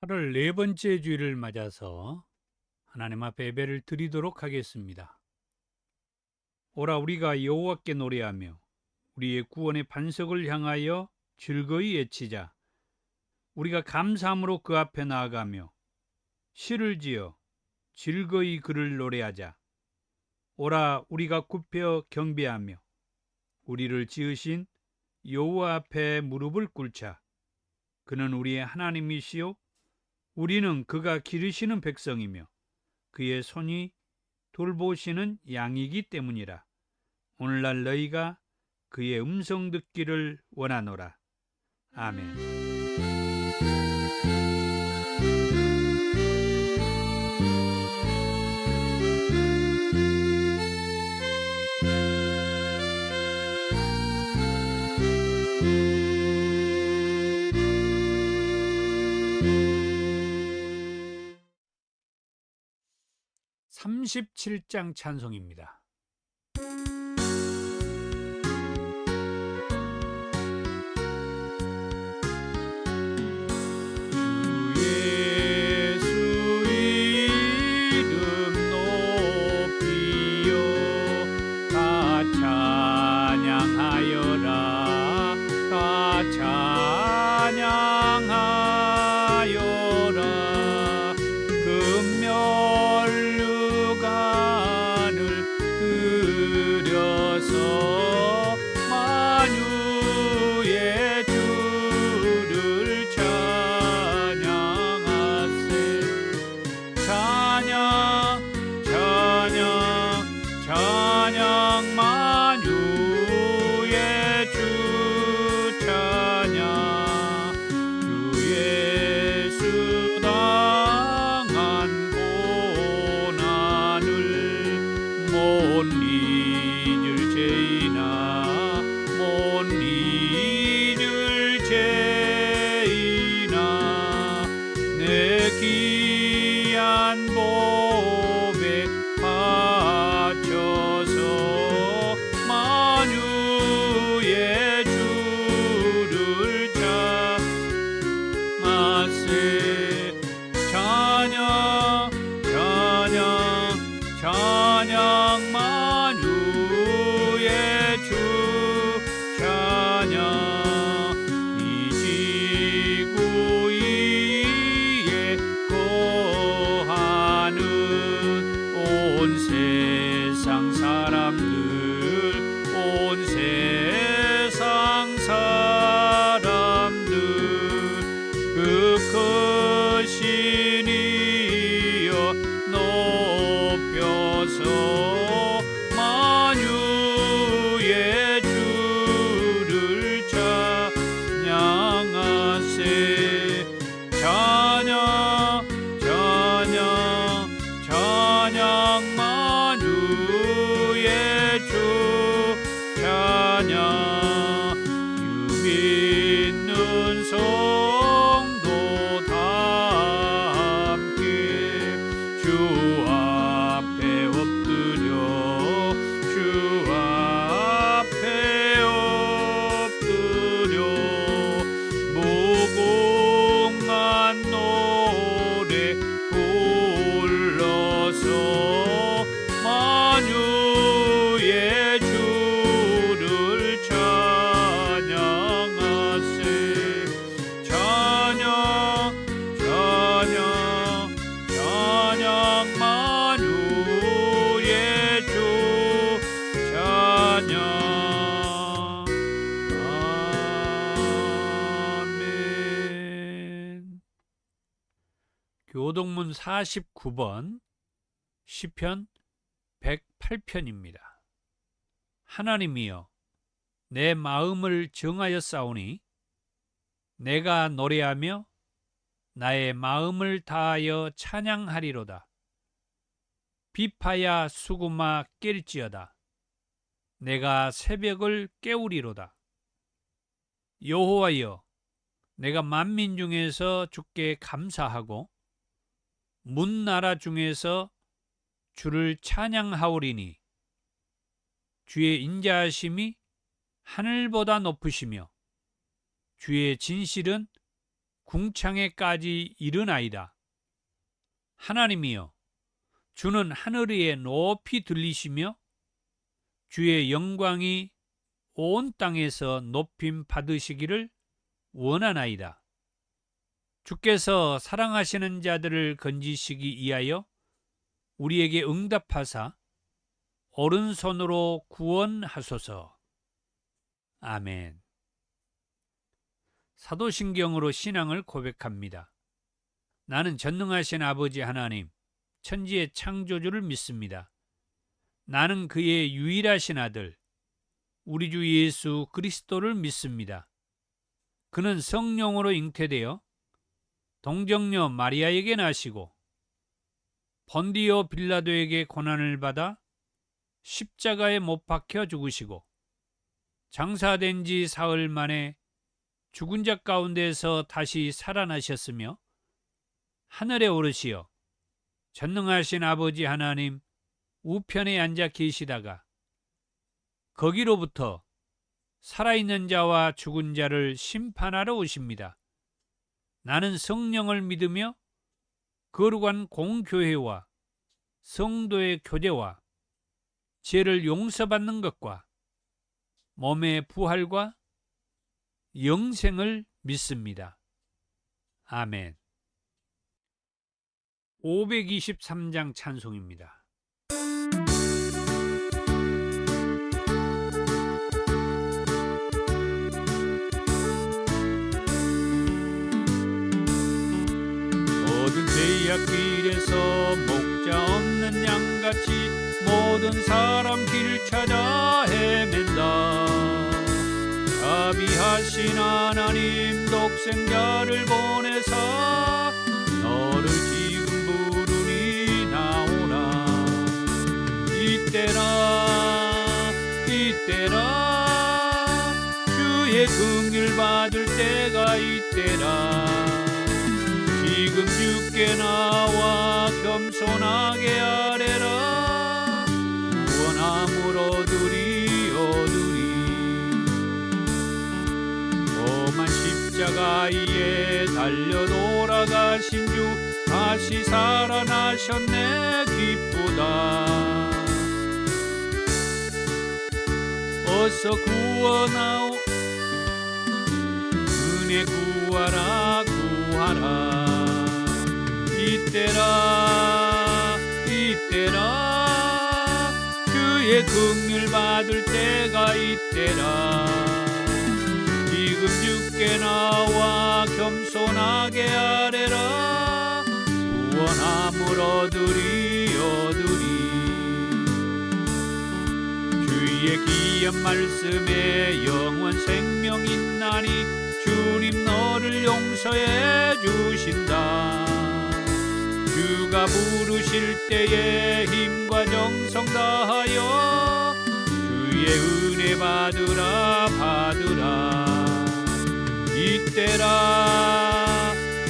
8월 네 번째 주일을 맞아서 하나님 앞에 예배를 드리도록 하겠습니다. 오라 우리가 여호와께 노래하며 우리의 구원의 반석을 향하여 즐거이 외치자. 우리가 감사함으로 그 앞에 나아가며 시를 지어 즐거이 그를 노래하자. 오라 우리가 굽혀 경배하며 우리를 지으신 여호와 앞에 무릎을 꿇자. 그는 우리의 하나님이시요 우리는 그가 기르시는 백성이며 그의 손이 돌보시는 양이기 때문이라. 오늘날 너희가 그의 음성 듣기를 원하노라. 아멘. 37장 찬송입니다. 교동문 49번 시편 108편입니다. 하나님이여 내 마음을 정하였사오니 내가 노래하며 나의 마음을 다하여 찬양하리로다. 비파야 수구마 깰지어다. 내가 새벽을 깨우리로다. 여호와여 내가 만민 중에서 주께 감사하고 문나라 중에서 주를 찬양하오리니 주의 인자하심이 하늘보다 높으시며 주의 진실은 궁창에까지 이르나이다. 하나님이여, 주는 하늘 위에 높이 들리시며 주의 영광이 온 땅에서 높임 받으시기를 원하나이다. 주께서 사랑하시는 자들을 건지시기 위하여 우리에게 응답하사 오른손으로 구원하소서. 아멘. 사도신경으로 신앙을 고백합니다. 나는 전능하신 아버지 하나님, 천지의 창조주를 믿습니다. 나는 그의 유일하신 아들, 우리 주 예수 그리스도를 믿습니다. 그는 성령으로 잉태되어 동정녀 마리아에게 나시고 본디오 빌라도에게 고난을 받아 십자가에 못 박혀 죽으시고 장사된 지 사흘 만에 죽은 자 가운데서 다시 살아나셨으며 하늘에 오르시어 전능하신 아버지 하나님 우편에 앉아 계시다가 거기로부터 살아있는 자와 죽은 자를 심판하러 오십니다. 나는 성령을 믿으며 거룩한 공교회와 성도의 교제와 죄를 용서받는 것과 몸의 부활과 영생을 믿습니다. 아멘. 523장 찬송입니다. 모든 죄악길에서 목자 없는 양같이 모든 사람 길 찾아 헤맨다. 자비하신 하나님 독생자를 보내사 너를 지금 부르니 나오라. 이때라 주의 긍휼 받을 때가 이때라. 지금 주께 나와 겸손하게 아뢰라. 구원함을 얻으리. 오만 십자가 위에 달려 돌아가신 주 다시 살아나셨네. 기쁘다. 어서 구원하오. 은혜 구하라. 이때라 주의 긍휼 받을 때가 이때라. 지금 주께 나와 겸손하게 아뢰라. 구원함을 얻으리. 주의 귀한 말씀에 영원 생명 있나니 주님 너를 용서해 주신다. 주가 부르실 때에 힘과 정성 다하여 주의 은혜 받으라.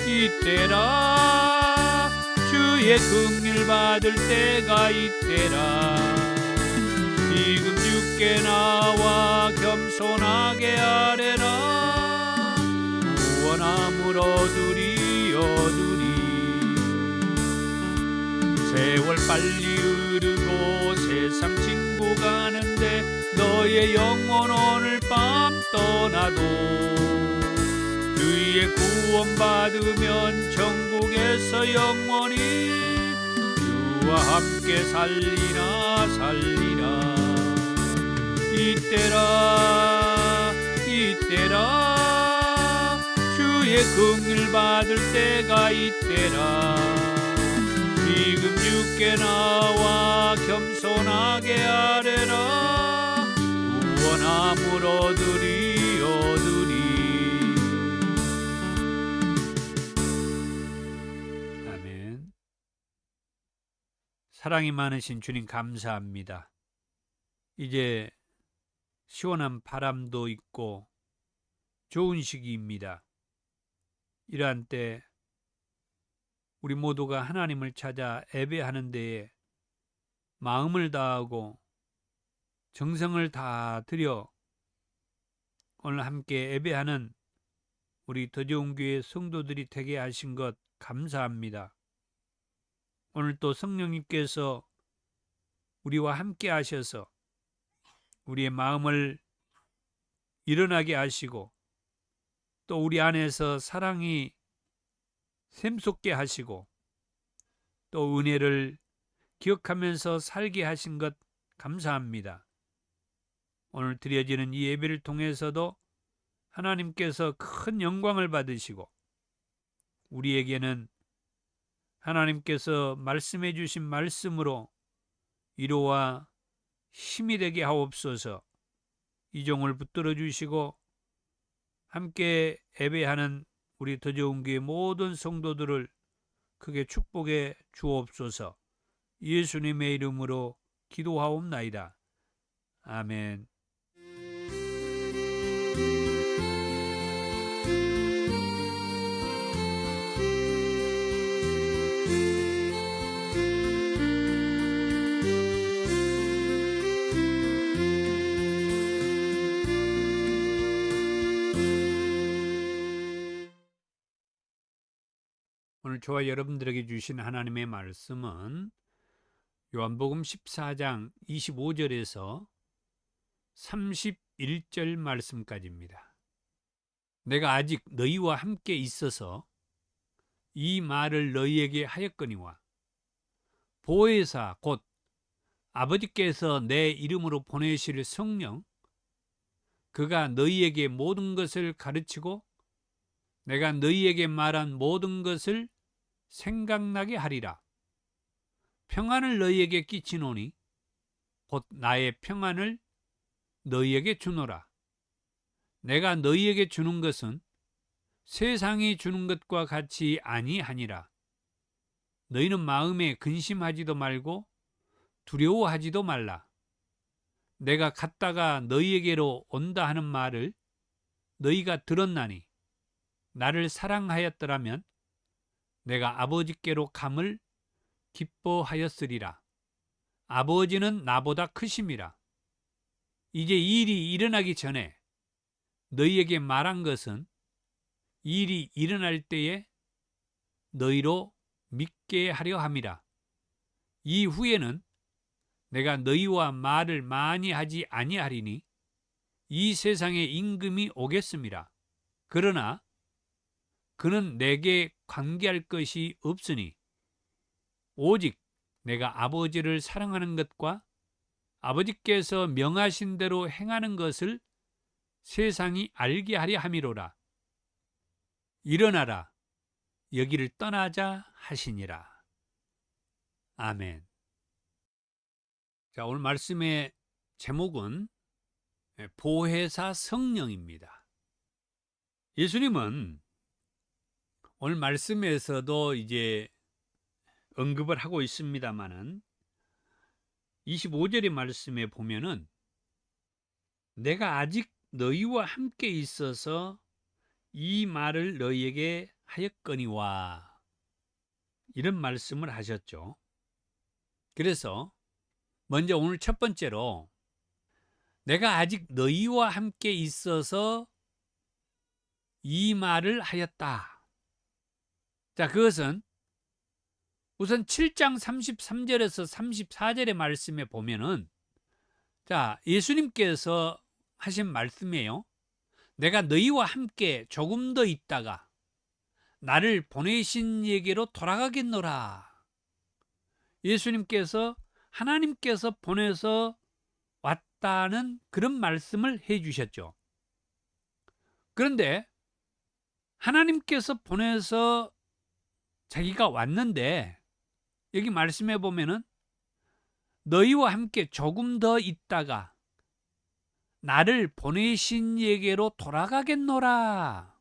이때라 주의 긍휼 받을 때가 이때라. 지금 주께 나와 겸손하게 아뢰라. 구원함을 얻으리. 세월 빨리 흐르고 세상 친구 가는데 너의 영혼 오늘 밤 떠나도 주의 구원 받으면 천국에서 영원히 주와 함께 살리라. 이때라 주의 긍휼 받을 때가 이때라. 지금 주께 나와 겸손하게 아뢰라. 구원함을 얻으리. 아멘. 사랑이 많으신 주님 감사합니다. 이제 시원한 바람도 있고 좋은 시기입니다. 이러한 때 우리 모두가 하나님을 찾아 예배하는 데에 마음을 다하고 정성을 다 들여 오늘 함께 예배하는 우리 더 좋은 교회 성도들이 되게 하신 것 감사합니다. 오늘 또 성령님께서 우리와 함께 하셔서 우리의 마음을 일어나게 하시고 또 우리 안에서 사랑이 샘솟게 하시고 또 은혜를 기억하면서 살게 하신 것 감사합니다. 오늘 드려지는 이 예배를 통해서도 하나님께서 큰 영광을 받으시고 우리에게는 하나님께서 말씀해 주신 말씀으로 위로와 힘이 되게 하옵소서. 이 종을 붙들어 주시고 함께 예배하는 우리 더 좋은 교회 모든 성도들을 크게 축복해 주옵소서. 예수님의 이름으로 기도하옵나이다. 아멘. 오늘 저와 여러분들에게 주신 하나님의 말씀은 요한복음 14장 25절에서 31절 말씀까지입니다. 내가 아직 너희와 함께 있어서 이 말을 너희에게 하였거니와 보혜사 곧 아버지께서 내 이름으로 보내실 성령 그가 너희에게 모든 것을 가르치고 내가 너희에게 말한 모든 것을 생각나게 하리라. 평안을 너희에게 끼치노니 곧 나의 평안을 너희에게 주노라. 내가 너희에게 주는 것은 세상이 주는 것과 같이 아니하니라. 너희는 마음에 근심하지도 말고 두려워하지도 말라. 내가 갔다가 너희에게로 온다 하는 말을 너희가 들었나니 나를 사랑하였더라면 내가 아버지께로 감을 기뻐하였으리라. 아버지는 나보다 크심이라. 이제 일이 일어나기 전에 너희에게 말한 것은 일이 일어날 때에 너희로 믿게 하려 함이라. 이후에는 내가 너희와 말을 많이 하지 아니하리니 이 세상의 임금이 오겠음이라. 그러나 그는 내게 관계할 것이 없으니 오직 내가 아버지를 사랑하는 것과 아버지께서 명하신 대로 행하는 것을 세상이 알게 하려 함이로라. 일어나라, 여기를 떠나자 하시니라. 아멘. 자, 오늘 말씀의 제목은 보혜사 성령입니다. 예수님은 오늘 말씀에서도 이제 언급을 하고 있습니다만은 25절의 말씀에 보면은 내가 아직 너희와 함께 있어서 이 말을 너희에게 하였거니와 이런 말씀을 하셨죠. 그래서 먼저 오늘 첫 번째로 내가 아직 너희와 함께 있어서 이 말을 하였다. 자, 그것은 우선 7장 33절에서 34절의 말씀에 보면은 자, 예수님께서 하신 말씀이에요. 내가 너희와 함께 조금 더 있다가 나를 보내신 이에게로 돌아가겠노라. 예수님께서 하나님께서 보내서 왔다는 그런 말씀을 해 주셨죠. 그런데 하나님께서 보내서 자기가 왔는데 여기 말씀해 보면은 너희와 함께 조금 더 있다가 나를 보내신 이에게로 돌아가겠노라.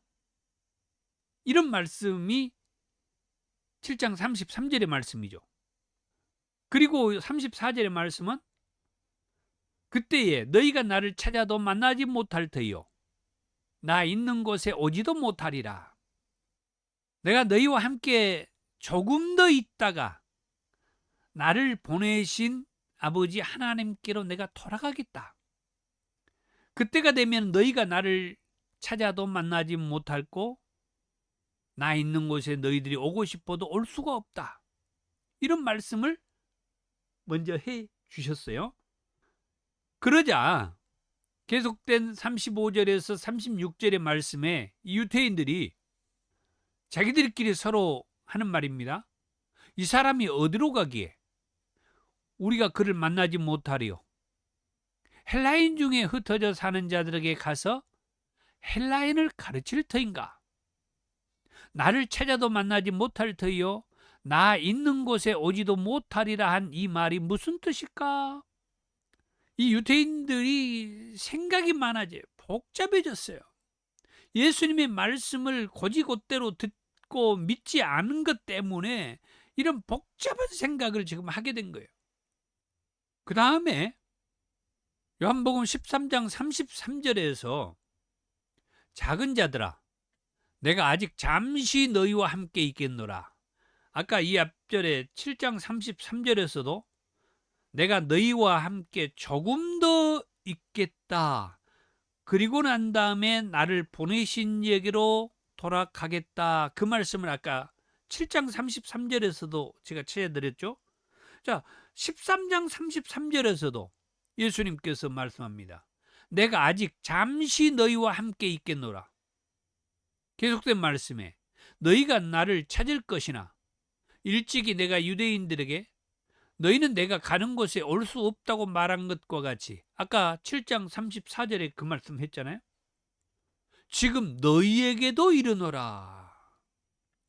이런 말씀이 7장 33절의 말씀이죠. 그리고 34절의 말씀은 그때에 너희가 나를 찾아도 만나지 못할 터이요 나 있는 곳에 오지도 못하리라. 내가 너희와 함께 조금 더 있다가 나를 보내신 아버지 하나님께로 내가 돌아가겠다. 그때가 되면 너희가 나를 찾아도 만나지 못할고 나 있는 곳에 너희들이 오고 싶어도 올 수가 없다. 이런 말씀을 먼저 해 주셨어요. 그러자 계속된 35절에서 36절의 말씀에 이 유대인들이 자기들끼리 서로 하는 말입니다. 이 사람이 어디로 가기에 우리가 그를 만나지 못하리요? 헬라인 중에 흩어져 사는 자들에게 가서 헬라인을 가르칠 터인가? 나를 찾아도 만나지 못할 터이요? 나 있는 곳에 오지도 못하리라 한 이 말이 무슨 뜻일까? 이 유대인들이 생각이 많아져요. 복잡해졌어요. 예수님의 말씀을 곧이곧대로 듣고 믿지 않은 것 때문에 이런 복잡한 생각을 지금 하게 된 거예요. 그 다음에 요한복음 13장 33절에서 작은 자들아 내가 아직 잠시 너희와 함께 있겠노라. 아까 이 앞절에 7장 33절에서도 내가 너희와 함께 조금 더 있겠다. 그리고 난 다음에 나를 보내신 얘기로 돌아가겠다. 그 말씀을 아까 7장 33절에서도 제가 찾아드렸죠. 자, 13장 33절에서도 예수님께서 말씀합니다. 내가 아직 잠시 너희와 함께 있겠노라. 계속된 말씀에 너희가 나를 찾을 것이나 일찍이 내가 유대인들에게 너희는 내가 가는 곳에 올 수 없다고 말한 것과 같이 아까 7장 34절에 그 말씀 했잖아요. 지금 너희에게도 이르노라.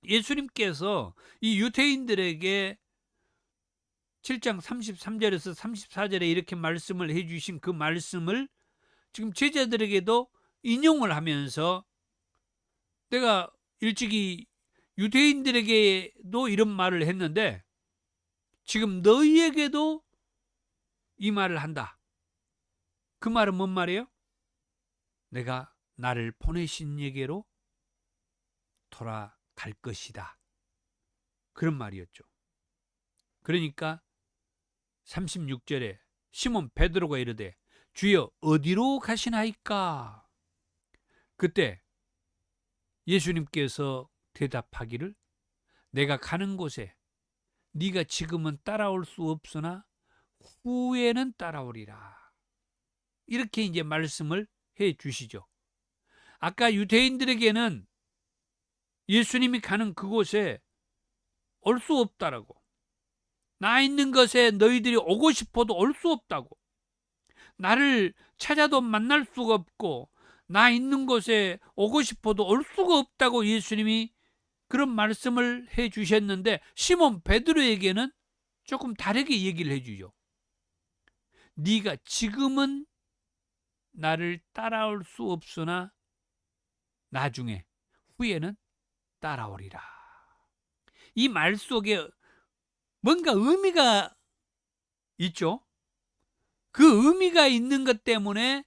예수님께서 이 유대인들에게 7장 33절에서 34절에 이렇게 말씀을 해주신 그 말씀을 지금 제자들에게도 인용을 하면서 내가 일찍이 유대인들에게도 이런 말을 했는데 지금 너희에게도 이 말을 한다. 그 말은 뭔 말이에요? 내가 나를 보내신 얘기로 돌아갈 것이다. 그런 말이었죠. 그러니까 36절에 시몬 베드로가 이르되 주여 어디로 가시나이까? 그때 예수님께서 대답하기를 내가 가는 곳에 네가 지금은 따라올 수 없으나 후에는 따라오리라. 이렇게 이제 말씀을 해 주시죠. 아까 유대인들에게는 예수님이 가는 그곳에 올 수 없다라고, 나 있는 것에 너희들이 오고 싶어도 올 수 없다고, 나를 찾아도 만날 수가 없고 나 있는 곳에 오고 싶어도 올 수가 없다고 예수님이 그런 말씀을 해 주셨는데 시몬 베드로에게는 조금 다르게 얘기를 해 주죠. 네가 지금은 나를 따라올 수 없으나 나중에 후에는 따라오리라. 이 말 속에 뭔가 의미가 있죠. 그 의미가 있는 것 때문에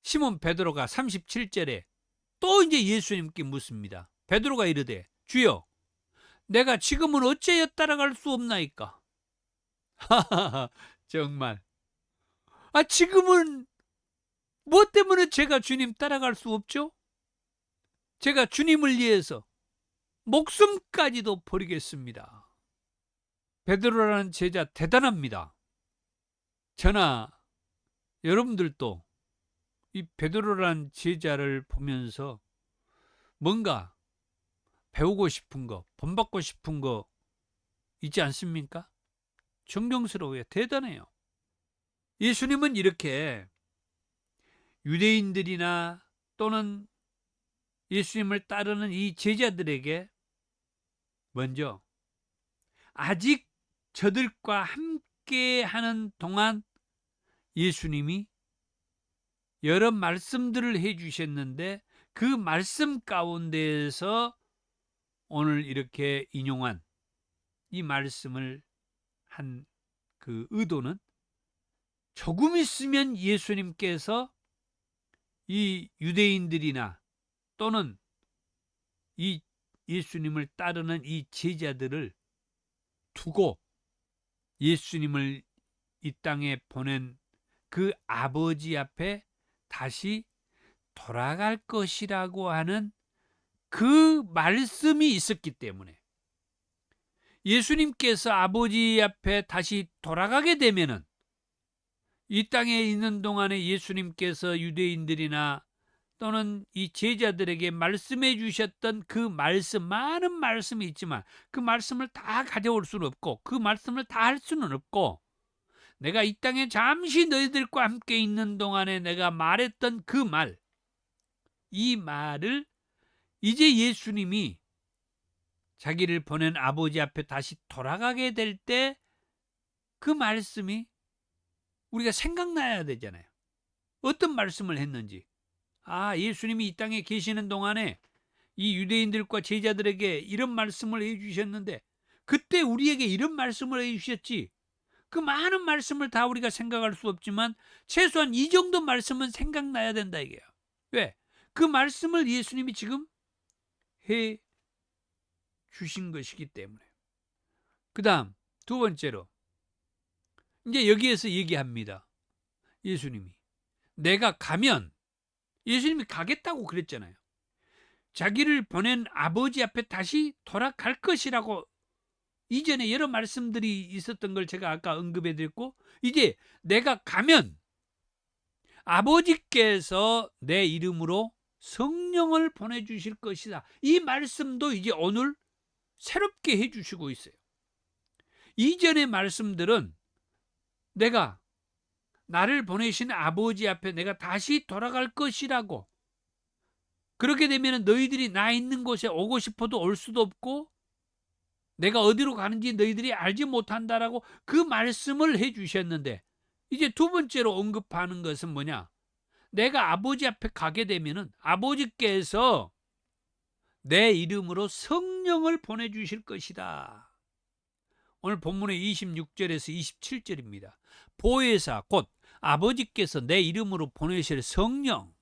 시몬 베드로가 37절에 또 이제 예수님께 묻습니다. 베드로가 이르되 주여 내가 지금은 어찌하여 따라갈 수 없나이까? 정말 지금은 뭐 때문에 제가 주님 따라갈 수 없죠? 제가 주님을 위해서 목숨까지도 버리겠습니다. 베드로라는 제자 대단합니다. 저나 여러분들도 이 베드로라는 제자를 보면서 뭔가 배우고 싶은 거, 본받고 싶은 거 있지 않습니까? 존경스러워요. 대단해요. 예수님은 이렇게 유대인들이나 또는 예수님을 따르는 이 제자들에게 먼저 아직 저들과 함께 하는 동안 예수님이 여러 말씀들을 해 주셨는데 그 말씀 가운데에서 오늘 이렇게 인용한 이 말씀을 한 그 의도는 조금 있으면 예수님께서 이 유대인들이나 또는 이 예수님을 따르는 이 제자들을 두고 예수님을 이 땅에 보낸 그 아버지 앞에 다시 돌아갈 것이라고 하는 그 말씀이 있었기 때문에 예수님께서 아버지 앞에 다시 돌아가게 되면은 이 땅에 있는 동안에 예수님께서 유대인들이나 또는 이 제자들에게 말씀해 주셨던 그 말씀, 많은 말씀이 있지만 그 말씀을 다 가져올 수는 없고 그 말씀을 다 할 수는 없고, 내가 이 땅에 잠시 너희들과 함께 있는 동안에 내가 말했던 그 말, 이 말을 이제 예수님이 자기를 보낸 아버지 앞에 다시 돌아가게 될 때 그 말씀이 우리가 생각나야 되잖아요. 어떤 말씀을 했는지. 예수님이 이 땅에 계시는 동안에 이 유대인들과 제자들에게 이런 말씀을 해주셨는데 그때 우리에게 이런 말씀을 해주셨지. 그 많은 말씀을 다 우리가 생각할 수 없지만 최소한 이 정도 말씀은 생각나야 된다 이게요. 왜? 그 말씀을 예수님이 지금 해 주신 것이기 때문에. 그 다음 두 번째로 이제 여기에서 얘기합니다. 예수님이 내가 가면, 예수님이 가겠다고 그랬잖아요. 자기를 보낸 아버지 앞에 다시 돌아갈 것이라고 이전에 여러 말씀들이 있었던 걸 제가 아까 언급해 드렸고, 이제 내가 가면 아버지께서 내 이름으로 성령을 보내주실 것이다. 이 말씀도 이제 오늘 새롭게 해주시고 있어요. 이전의 말씀들은 내가 나를 보내신 아버지 앞에 내가 다시 돌아갈 것이라고, 그렇게 되면 너희들이 나 있는 곳에 오고 싶어도 올 수도 없고 내가 어디로 가는지 너희들이 알지 못한다라고 그 말씀을 해주셨는데, 이제 두 번째로 언급하는 것은 뭐냐? 내가 아버지 앞에 가게 되면은 아버지께서 내 이름으로 성령을 보내주실 것이다. 오늘 본문의 26절에서 27절입니다. 보혜사 곧 아버지께서 내 이름으로 보내실 성령,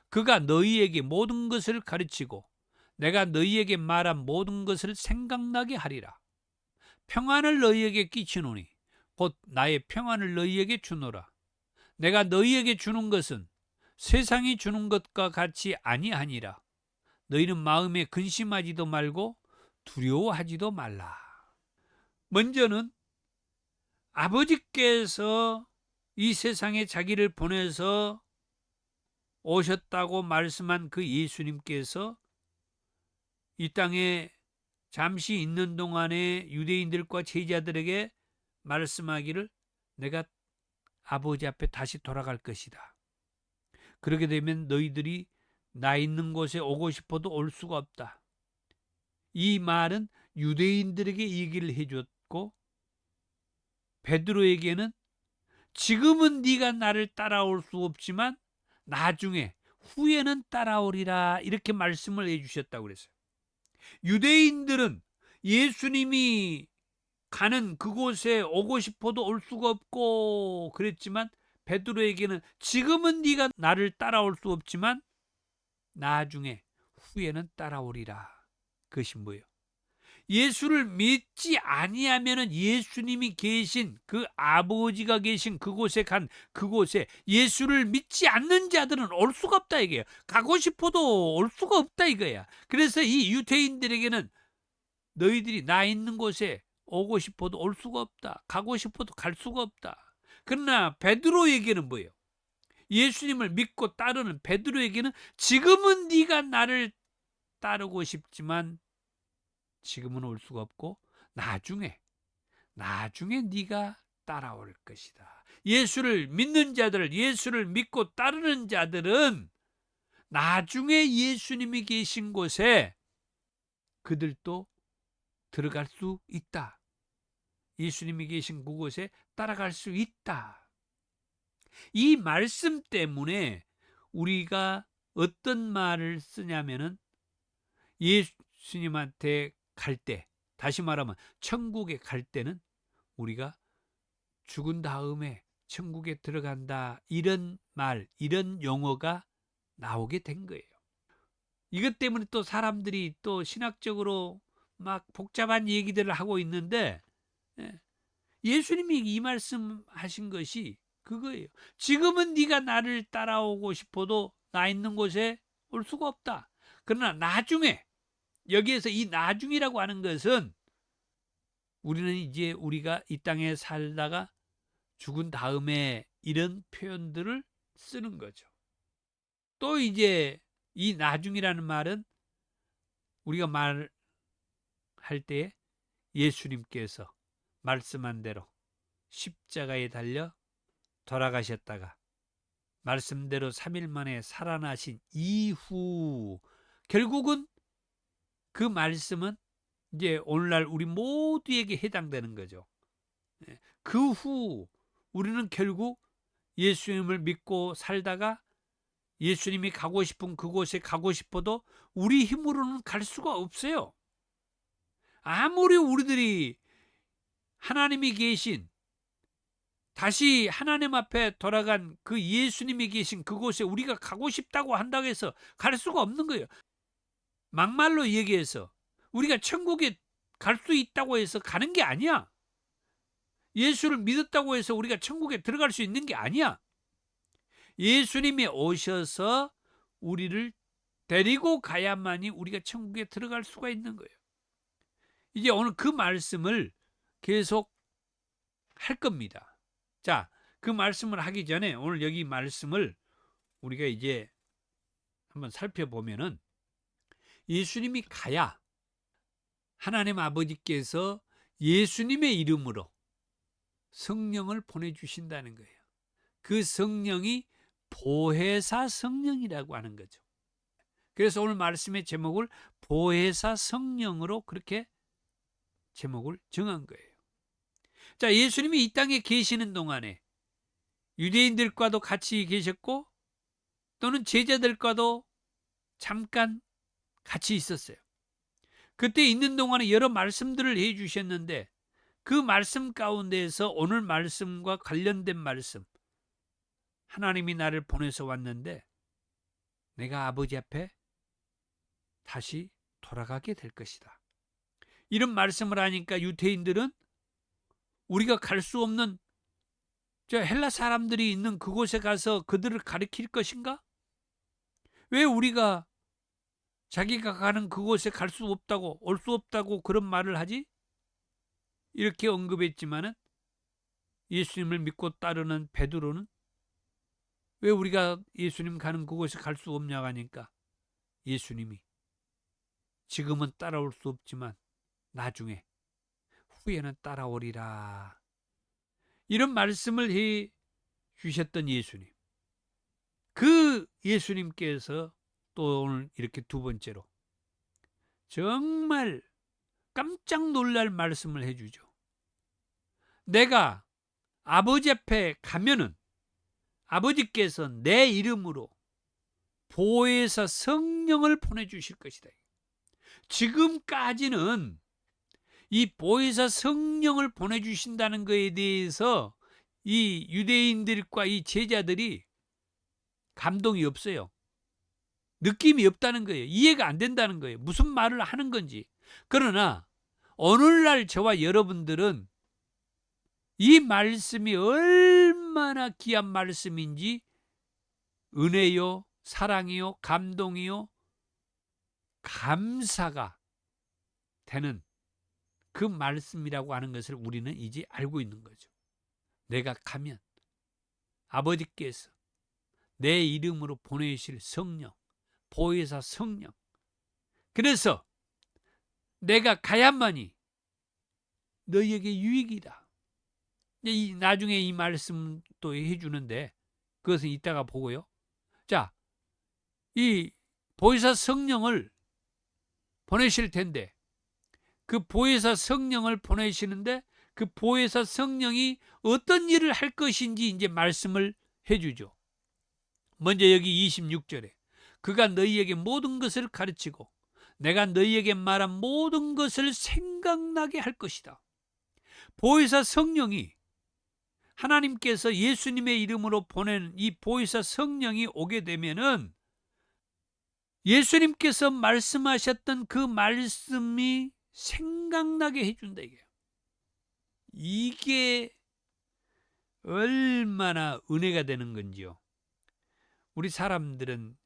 그가 너희에게 모든 것을 가르치고 내가 너희에게 말한 모든 것을 생각나게 하리라. 평안을 너희에게 끼치노니 곧 나의 평안을 너희에게 주노라. 내가 너희에게 주는 것은 세상이 주는 것과 같이 아니하니라. 너희는 마음에 근심하지도 말고 두려워하지도 말라. 먼저는 아버지께서 이 세상에 자기를 보내서 오셨다고 말씀한 그 예수님께서 이 땅에 잠시 있는 동안에 유대인들과 제자들에게 말씀하기를 내가 아버지 앞에 다시 돌아갈 것이다. 그렇게 되면 너희들이 나 있는 곳에 오고 싶어도 올 수가 없다. 이 말은 유대인들에게 얘기를 해줬고, 베드로에게는 지금은 네가 나를 따라올 수 없지만 나중에 후에는 따라오리라, 이렇게 말씀을 해주셨다고 그랬어요. 유대인들은 예수님이 가는 그곳에 오고 싶어도 올 수가 없고 그랬지만, 베드로에게는 지금은 네가 나를 따라올 수 없지만 나중에 후에는 따라오리라. 그것이 뭐예요? 예수를 믿지 아니하면은 예수님이 계신 그 아버지가 계신 그곳에 간 그곳에 예수를 믿지 않는 자들은 올 수가 없다 이거예요. 가고 싶어도 올 수가 없다 이거야. 그래서 이 유대인들에게는 너희들이 나 있는 곳에 오고 싶어도 올 수가 없다. 가고 싶어도 갈 수가 없다. 그러나 베드로에게는 뭐예요? 예수님을 믿고 따르는 베드로에게는 지금은 네가 나를 따르고 싶지만 지금은 올 수가 없고 나중에 네가 따라올 것이다. 예수를 믿는 자들, 예수를 믿고 따르는 자들은 나중에 예수님이 계신 곳에 그들도 들어갈 수 있다. 예수님이 계신 그곳에 따라갈 수 있다. 이 말씀 때문에 우리가 어떤 말을 쓰냐면은 예수님한테 갈 때, 다시 말하면 천국에 갈 때는 우리가 죽은 다음에 천국에 들어간다, 이런 말, 이런 용어가 나오게 된 거예요. 이것 때문에 또 사람들이 또 신학적으로 막 복잡한 얘기들을 하고 있는데, 예수님이 이 말씀 하신 것이 그거예요. 지금은 네가 나를 따라오고 싶어도 나 있는 곳에 올 수가 없다. 그러나 나중에, 여기에서 이 나중이라고 하는 것은 우리는 이제 우리가 이 땅에 살다가 죽은 다음에 이런 표현들을 쓰는 거죠. 또 이제 이 나중이라는 말은 우리가 말할 때 예수님께서 말씀한 대로 십자가에 달려 돌아가셨다가 말씀대로 3일 만에 살아나신 이후, 결국은 그 말씀은 이제 오늘날 우리 모두에게 해당되는 거죠. 그 후 우리는 결국 예수님을 믿고 살다가 예수님이 가고 싶은 그곳에 가고 싶어도 우리 힘으로는 갈 수가 없어요. 아무리 우리들이 하나님이 계신, 다시 하나님 앞에 돌아간 그 예수님이 계신 그곳에 우리가 가고 싶다고 한다고 해서 갈 수가 없는 거예요. 막말로 얘기해서 우리가 천국에 갈 수 있다고 해서 가는 게 아니야. 예수를 믿었다고 해서 우리가 천국에 들어갈 수 있는 게 아니야. 예수님이 오셔서 우리를 데리고 가야만이 우리가 천국에 들어갈 수가 있는 거예요. 이제 오늘 그 말씀을 계속 할 겁니다. 자, 그 말씀을 하기 전에 오늘 여기 말씀을 우리가 이제 한번 살펴보면은, 예수님이 가야 하나님 아버지께서 예수님의 이름으로 성령을 보내주신다는 거예요. 그 성령이 보혜사 성령이라고 하는 거죠. 그래서 오늘 말씀의 제목을 보혜사 성령으로 그렇게 제목을 정한 거예요. 자, 예수님이 이 땅에 계시는 동안에 유대인들과도 같이 계셨고 또는 제자들과도 잠깐 같이 있었어요. 그때 있는 동안에 여러 말씀들을 해 주셨는데, 그 말씀 가운데에서 오늘 말씀과 관련된 말씀, 하나님이 나를 보내서 왔는데 내가 아버지 앞에 다시 돌아가게 될 것이다. 이런 말씀을 하니까 유대인들은 우리가 갈 수 없는 저 헬라 사람들이 있는 그곳에 가서 그들을 가리킬 것인가? 왜 우리가 자기가 가는 그곳에 갈 수 없다고, 올 수 없다고 그런 말을 하지? 이렇게 언급했지만은 예수님을 믿고 따르는 베드로는 왜 우리가 예수님 가는 그곳에 갈 수 없냐고 하니까 예수님이 지금은 따라올 수 없지만 나중에 후에는 따라오리라, 이런 말씀을 해 주셨던 예수님, 그 예수님께서 또 오늘 이렇게 두 번째로 정말 깜짝 놀랄 말씀을 해주죠. 내가 아버지 앞에 가면은 아버지께서 내 이름으로 보혜사 성령을 보내주실 것이다. 지금까지는 이 보혜사 성령을 보내주신다는 것에 대해서 이 유대인들과 이 제자들이 감동이 없어요. 느낌이 없다는 거예요. 이해가 안 된다는 거예요. 무슨 말을 하는 건지. 그러나 오늘날 저와 여러분들은 이 말씀이 얼마나 귀한 말씀인지, 은혜요, 사랑이요, 감동이요, 감사가 되는 그 말씀이라고 하는 것을 우리는 이제 알고 있는 거죠. 내가 가면 아버지께서 내 이름으로 보내실 성령, 보혜사 성령, 그래서 내가 가야만이 너희에게 유익이다. 나중에 이 말씀도 해주는데 그것은 이따가 보고요. 자, 이 보혜사 성령을 보내실 텐데, 그 보혜사 성령을 보내시는데 그 보혜사 성령이 어떤 일을 할 것인지 이제 말씀을 해주죠. 먼저 여기 26절에 그가 너희에게 모든 것을 가르치고 내가 너희에게 말한 모든 것을 생각나게 할 것이다. 보혜사 성령이, 하나님께서 예수님의 이름으로 보낸 이 보혜사 성령이 오게 되면은 예수님께서 말씀하셨던 그 말씀이 생각나게 해준다. 이게 얼마나 은혜가 되는 건지요. 우리 사람들은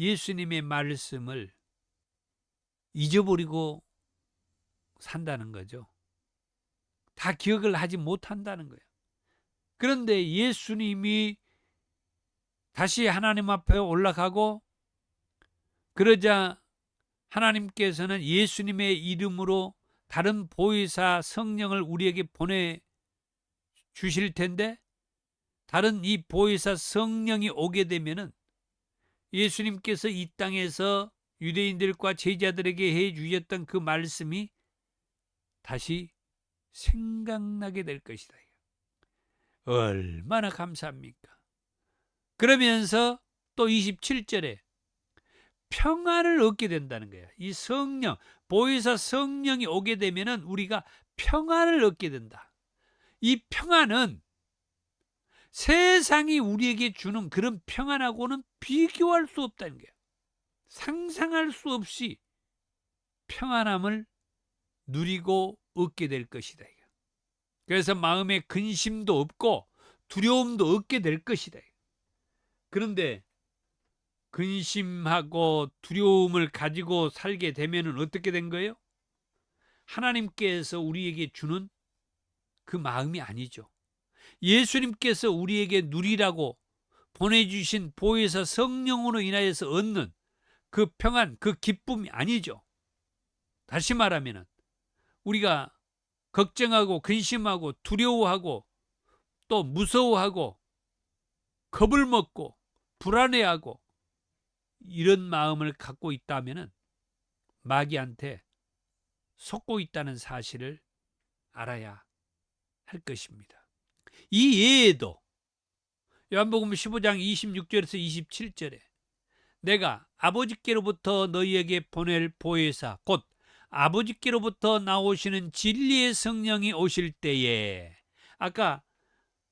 예수님의 말씀을 잊어버리고 산다는 거죠. 다 기억을 하지 못한다는 거예요. 그런데 예수님이 다시 하나님 앞에 올라가고, 그러자 하나님께서는 예수님의 이름으로 다른 보혜사 성령을 우리에게 보내주실 텐데, 다른 이 보혜사 성령이 오게 되면은 예수님께서 이 땅에서 유대인들과 제자들에게 해주셨던 그 말씀이 다시 생각나게 될 것이다. 얼마나 감사합니까? 그러면서 또 27절에 평안을 얻게 된다는 거예요. 이 성령, 보혜사 성령이 오게 되면은 우리가 평안을 얻게 된다. 이 평안은 세상이 우리에게 주는 그런 평안하고는 비교할 수 없다는 거예요. 상상할 수 없이 평안함을 누리고 얻게 될 것이다. 그래서 마음에 근심도 없고 두려움도 없게 될 것이다. 그런데 근심하고 두려움을 가지고 살게 되면 어떻게 된 거예요? 하나님께서 우리에게 주는 그 마음이 아니죠. 예수님께서 우리에게 누리라고 보내주신 보혜사 성령으로 인하여서 얻는 그 평안, 그 기쁨이 아니죠. 다시 말하면 우리가 걱정하고 근심하고 두려워하고 또 무서워하고 겁을 먹고 불안해하고 이런 마음을 갖고 있다면 마귀한테 속고 있다는 사실을 알아야 할 것입니다. 이 예에도 요한복음 15장 26절에서 27절에 내가 아버지께로부터 너희에게 보낼 보혜사 곧 아버지께로부터 나오시는 진리의 성령이 오실 때에, 아까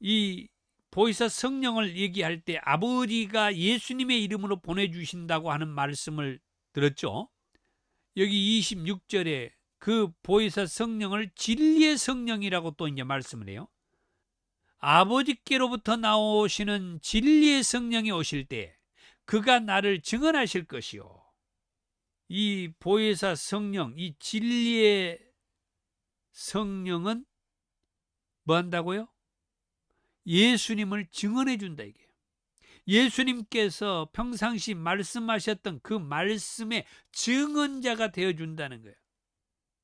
이 보혜사 성령을 얘기할 때 아버지가 예수님의 이름으로 보내주신다고 하는 말씀을 들었죠. 여기 26절에 그 보혜사 성령을 진리의 성령이라고 또 이제 말씀을 해요. 아버지께로부터 나오시는 진리의 성령이 오실 때 그가 나를 증언하실 것이요. 이 보혜사 성령, 이 진리의 성령은 뭐 한다고요? 예수님을 증언해 준다 이게요. 예수님께서 평상시 말씀하셨던 그 말씀의 증언자가 되어 준다는 거예요.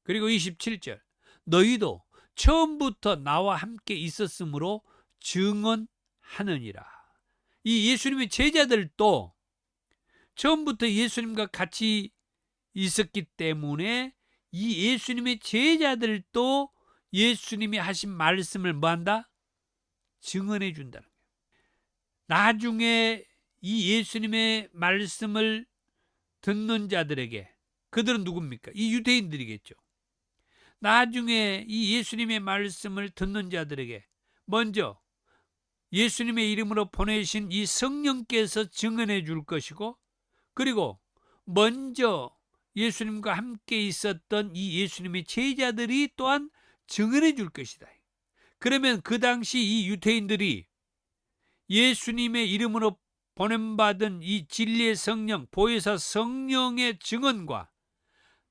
그리고 27절 너희도 처음부터 나와 함께 있었으므로 증언하느니라. 이 예수님의 제자들도 처음부터 예수님과 같이 있었기 때문에 이 예수님의 제자들도 예수님이 하신 말씀을 뭐한다? 증언해 준다는 거예요. 나중에 이 예수님의 말씀을 듣는 자들에게, 그들은 누굽니까? 이 유대인들이겠죠. 나중에 이 예수님의 말씀을 듣는 자들에게 먼저 예수님의 이름으로 보내신 이 성령께서 증언해 줄 것이고, 그리고 먼저 예수님과 함께 있었던 이 예수님의 제자들이 또한 증언해 줄 것이다. 그러면 그 당시 이 유대인들이 예수님의 이름으로 보냄받은 이 진리의 성령, 보혜사 성령의 증언과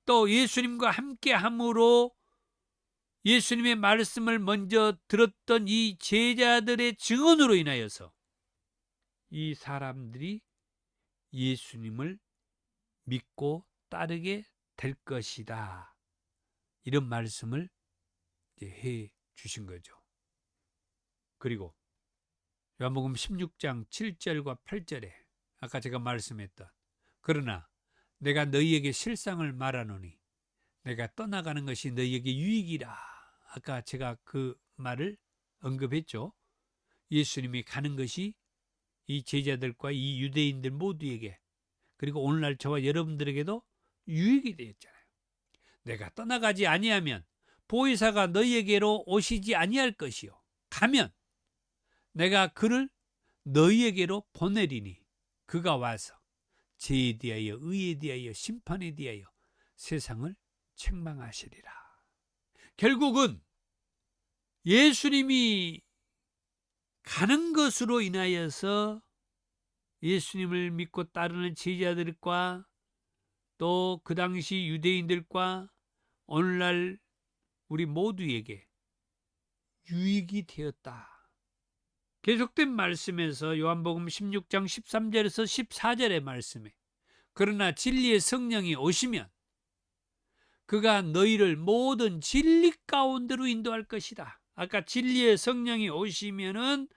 또 예수님과 함께함으로 예수님의 말씀을 먼저 들었던 이 제자들의 증언으로 인하여서 이 사람들이 예수님을 믿고 따르게 될 것이다. 이런 말씀을 해 주신 거죠. 그리고 요한복음 16장 7절과 8절에 아까 제가 말씀했던 그러나 내가 너희에게 실상을 말하노니 내가 떠나가는 것이 너희에게 유익이라. 아까 제가 그 말을 언급했죠. 예수님이 가는 것이 이 제자들과 이 유대인들 모두에게, 그리고 오늘날 저와 여러분들에게도 유익이 되었잖아요. 내가 떠나가지 아니하면 보혜사가 너희에게로 오시지 아니할 것이요 가면 내가 그를 너희에게로 보내리니 그가 와서 죄에 대하여 의에 대하여 심판에 대하여 세상을 책망하시리라. 결국은 예수님이 가는 것으로 인하여서 예수님을 믿고 따르는 제자들과 또 그 당시 유대인들과 오늘날 우리 모두에게 유익이 되었다. 계속된 말씀에서 요한복음 16장 13절에서 14절의 말씀에 그러나 진리의 성령이 오시면 그가 너희를 모든 진리 가운데로 인도할 것이다. 아까 진리의 성령이 오시면은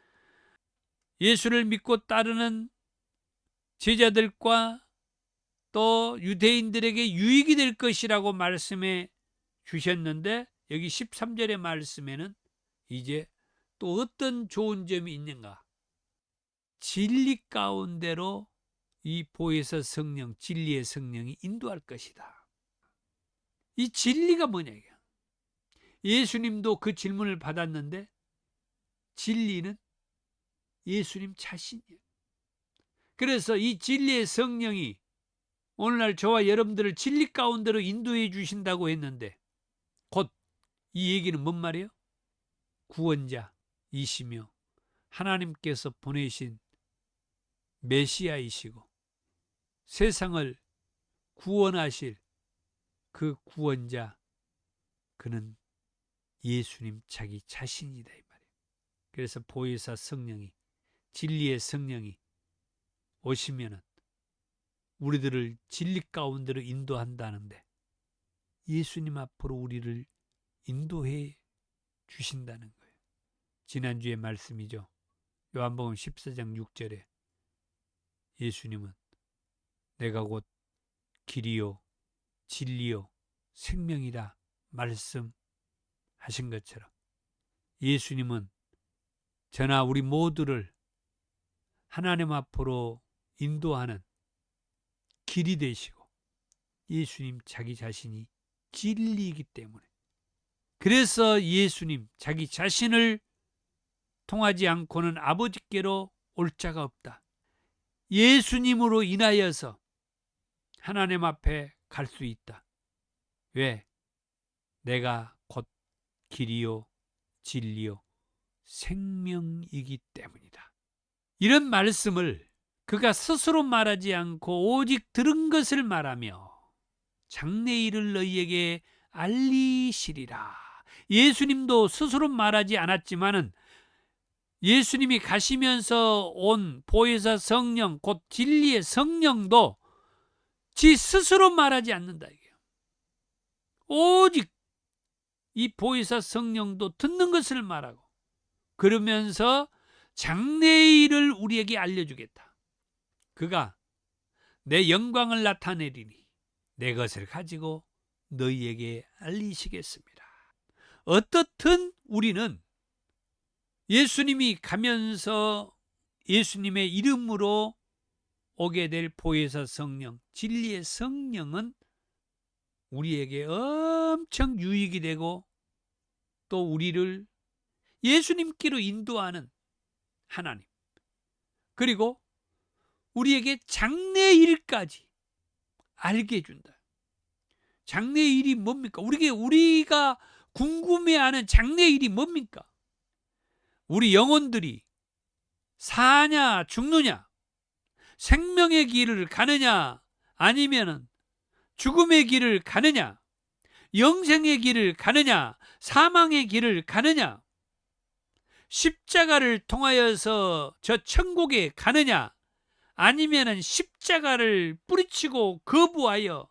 예수를 믿고 따르는 제자들과 또 유대인들에게 유익이 될 것이라고 말씀해 주셨는데 여기 13절의 말씀에는 이제 또 어떤 좋은 점이 있는가? 진리 가운데로 이 보혜사 성령, 진리의 성령이 인도할 것이다. 이 진리가 뭐냐? 예수님도 그 질문을 받았는데 진리는 예수님 자신이에요. 그래서 이 진리의 성령이 오늘날 저와 여러분들을 진리 가운데로 인도해 주신다고 했는데 곧 이 얘기는 뭔 말이에요? 구원자이시며 하나님께서 보내신 메시아이시고 세상을 구원하실 그 구원자, 그는 예수님 자기 자신이다 이 말이에요. 그래서 보혜사 성령이, 진리의 성령이 오시면은 우리들을 진리 가운데로 인도한다는데 예수님 앞으로 우리를 인도해 주신다는 거예요. 지난주의 말씀이죠. 요한복음 14장 6절에 예수님은 내가 곧 길이요 진리요 생명이라 말씀하신 것처럼 예수님은 저나 우리 모두를 하나님 앞으로 인도하는 길이 되시고 예수님 자기 자신이 진리이기 때문에, 그래서 예수님 자기 자신을 통하지 않고는 아버지께로 올 자가 없다. 예수님으로 인하여서 하나님 앞에 갈 수 있다. 왜? 내가 곧 길이요 진리요 생명이기 때문이다. 이런 말씀을 그가 스스로 말하지 않고 오직 들은 것을 말하며 장래일을 너희에게 알리시리라. 예수님도 스스로 말하지 않았지만은 예수님이 가시면서 온 보혜사 성령, 곧 진리의 성령도 지 스스로 말하지 않는다 이게요. 오직 이 보혜사 성령도 듣는 것을 말하고 그러면서 장래의 일을 우리에게 알려주겠다. 그가 내 영광을 나타내리니 내 것을 가지고 너희에게 알리시겠습니다. 어떻든 우리는 예수님이 가면서 예수님의 이름으로 오게 될 보혜사 성령, 진리의 성령은 우리에게 엄청 유익이 되고 또 우리를 예수님께로 인도하는 하나님, 그리고 우리에게 장래의 일까지 알게 해준다. 장래의 일이 뭡니까? 우리가 궁금해하는 장래의 일이 뭡니까? 우리 영혼들이 사냐 죽느냐, 생명의 길을 가느냐 아니면 죽음의 길을 가느냐, 영생의 길을 가느냐 사망의 길을 가느냐, 십자가를 통하여서 저 천국에 가느냐 아니면은 십자가를 뿌리치고 거부하여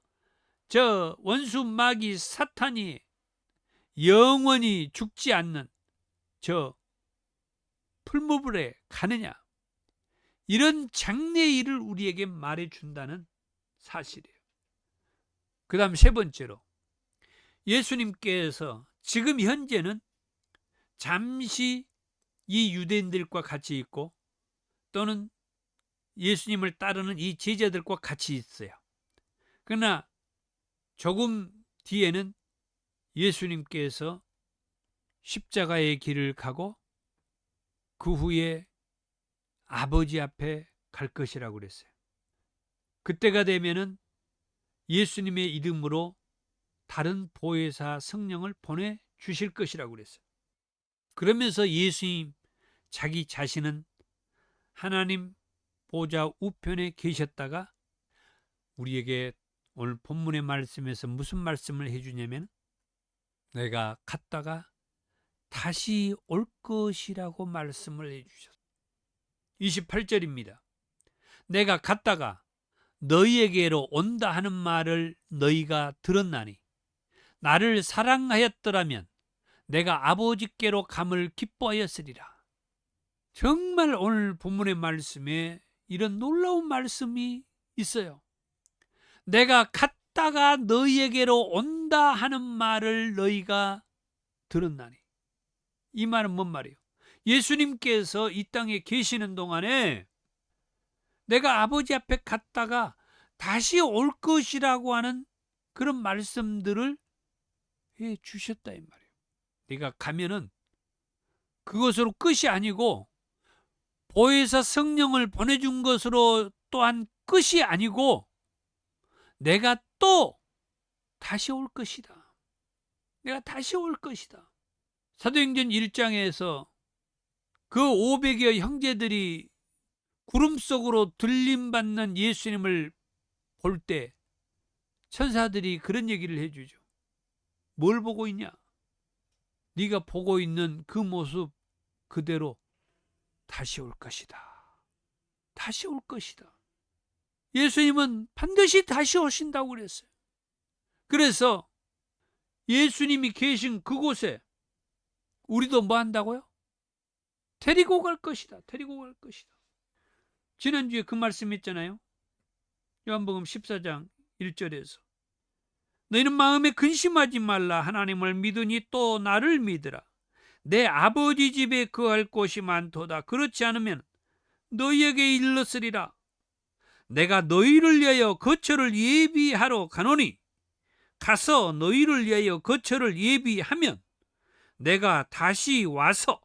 저 원수 마귀 사탄이 영원히 죽지 않는 저 풀무불에 가느냐, 이런 장래의 일을 우리에게 말해준다는 사실이에요. 그 다음 세 번째로 예수님께서 지금 현재는 잠시 이 유대인들과 같이 있고 또는 예수님을 따르는 이 제자들과 같이 있어요. 그러나 조금 뒤에는 예수님께서 십자가의 길을 가고 그 후에 아버지 앞에 갈 것이라고 그랬어요. 그때가 되면은 예수님의 이름으로 다른 보혜사 성령을 보내주실 것이라고 그랬어요. 그러면서 예수님 자기 자신은 하나님 보좌 우편에 계셨다가 우리에게 오늘 본문의 말씀에서 무슨 말씀을 해주냐면 내가 갔다가 다시 올 것이라고 말씀을 해주셨어요. 28절입니다. 내가 갔다가 너희에게로 온다 하는 말을 너희가 들었나니 나를 사랑하였더라면 내가 아버지께로 감을 기뻐하였으리라. 정말 오늘 본문의 말씀에 이런 놀라운 말씀이 있어요. 내가 갔다가 너희에게로 온다 하는 말을 너희가 들었나니. 이 말은 뭔 말이에요? 예수님께서 이 땅에 계시는 동안에 내가 아버지 앞에 갔다가 다시 올 것이라고 하는 그런 말씀들을 해 주셨다 이 말이에요. 내가 가면은 그것으로 끝이 아니고 보혜사 성령을 보내준 것으로 또한 끝이 아니고 내가 또 다시 올 것이다. 내가 다시 올 것이다. 사도행전 1장에서 그 500여 형제들이 구름 속으로 들림받는 예수님을 볼 때 천사들이 그런 얘기를 해주죠. 뭘 보고 있냐? 네가 보고 있는 그 모습 그대로 다시 올 것이다. 다시 올 것이다. 예수님은 반드시 다시 오신다고 그랬어요. 그래서 예수님이 계신 그곳에 우리도 뭐 한다고요? 데리고 갈 것이다. 데리고 갈 것이다. 지난주에 그 말씀 했잖아요. 요한복음 14장 1절에서 너희는 마음에 근심하지 말라. 하나님을 믿으니 또 나를 믿으라. 내 아버지 집에 거할 곳이 많도다. 그렇지 않으면 너희에게 일렀으리라. 내가 너희를 위하여 거처를 예비하러 가노니 가서 너희를 위하여 거처를 예비하면 내가 다시 와서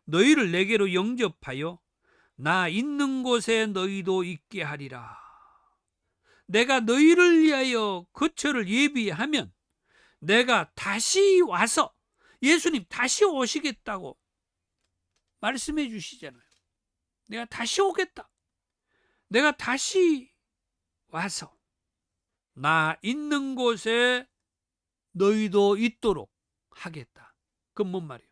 너희를 내게로 영접하여 나 있는 곳에 너희도 있게 하리라. 내가 너희를 위하여 거처를 예비하면 내가 다시 와서, 예수님 다시 오시겠다고 말씀해 주시잖아요. 내가 다시 오겠다. 내가 다시 와서 나 있는 곳에 너희도 있도록 하겠다. 그건 뭔 말이에요?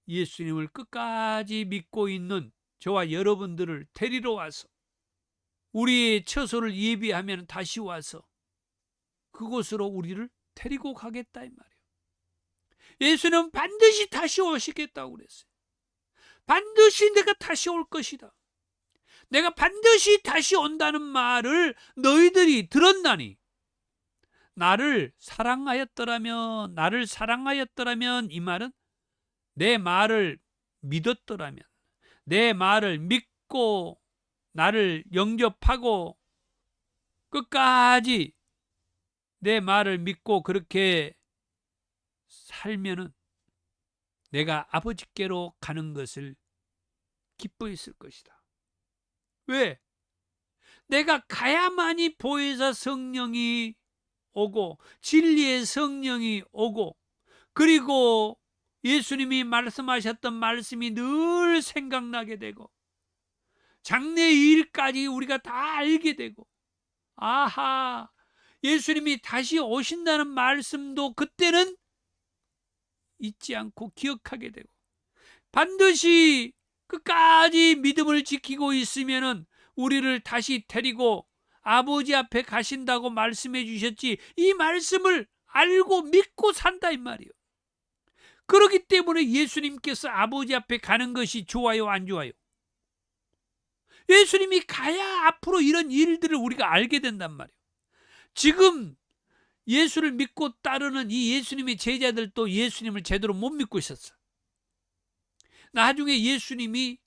예수님을 끝까지 믿고 있는 저와 여러분들을 데리러 와서 우리의 처소를 예비하면 다시 와서 그곳으로 우리를 데리고 가겠다 이 말이에요. 예수님은 반드시 다시 오시겠다고 그랬어요. 반드시 내가 다시 올 것이다. 내가 반드시 다시 온다는 말을 너희들이 들었나니 나를 사랑하였더라면 이 말은 내 말을 믿었더라면, 내 말을 믿고 나를 영접하고 끝까지 내 말을 믿고 그렇게 살면은 내가 아버지께로 가는 것을 기뻐했을 것이다. 왜? 내가 가야만이 보혜사 성령이 오고 진리의 성령이 오고 그리고 예수님이 말씀하셨던 말씀이 늘 생각나게 되고 장래의 일까지 우리가 다 알게 되고 아하, 예수님이 다시 오신다는 말씀도 그때는 잊지 않고 기억하게 되고 반드시 끝까지 믿음을 지키고 있으면은 우리를 다시 데리고 아버지 앞에 가신다고 말씀해 주셨지, 이 말씀을 알고 믿고 산다 이 말이에요. 그렇기 때문에 예수님께서 아버지 앞에 가는 것이 좋아요, 안 좋아요? 예수님이 가야 앞으로 이런 일들을 우리가 알게 된단 말이에요. 지금 예수를 믿고 따르는 이 예수님의 제자들도 예수님을 제대로 못 믿고 있었어. 나중에 예수님이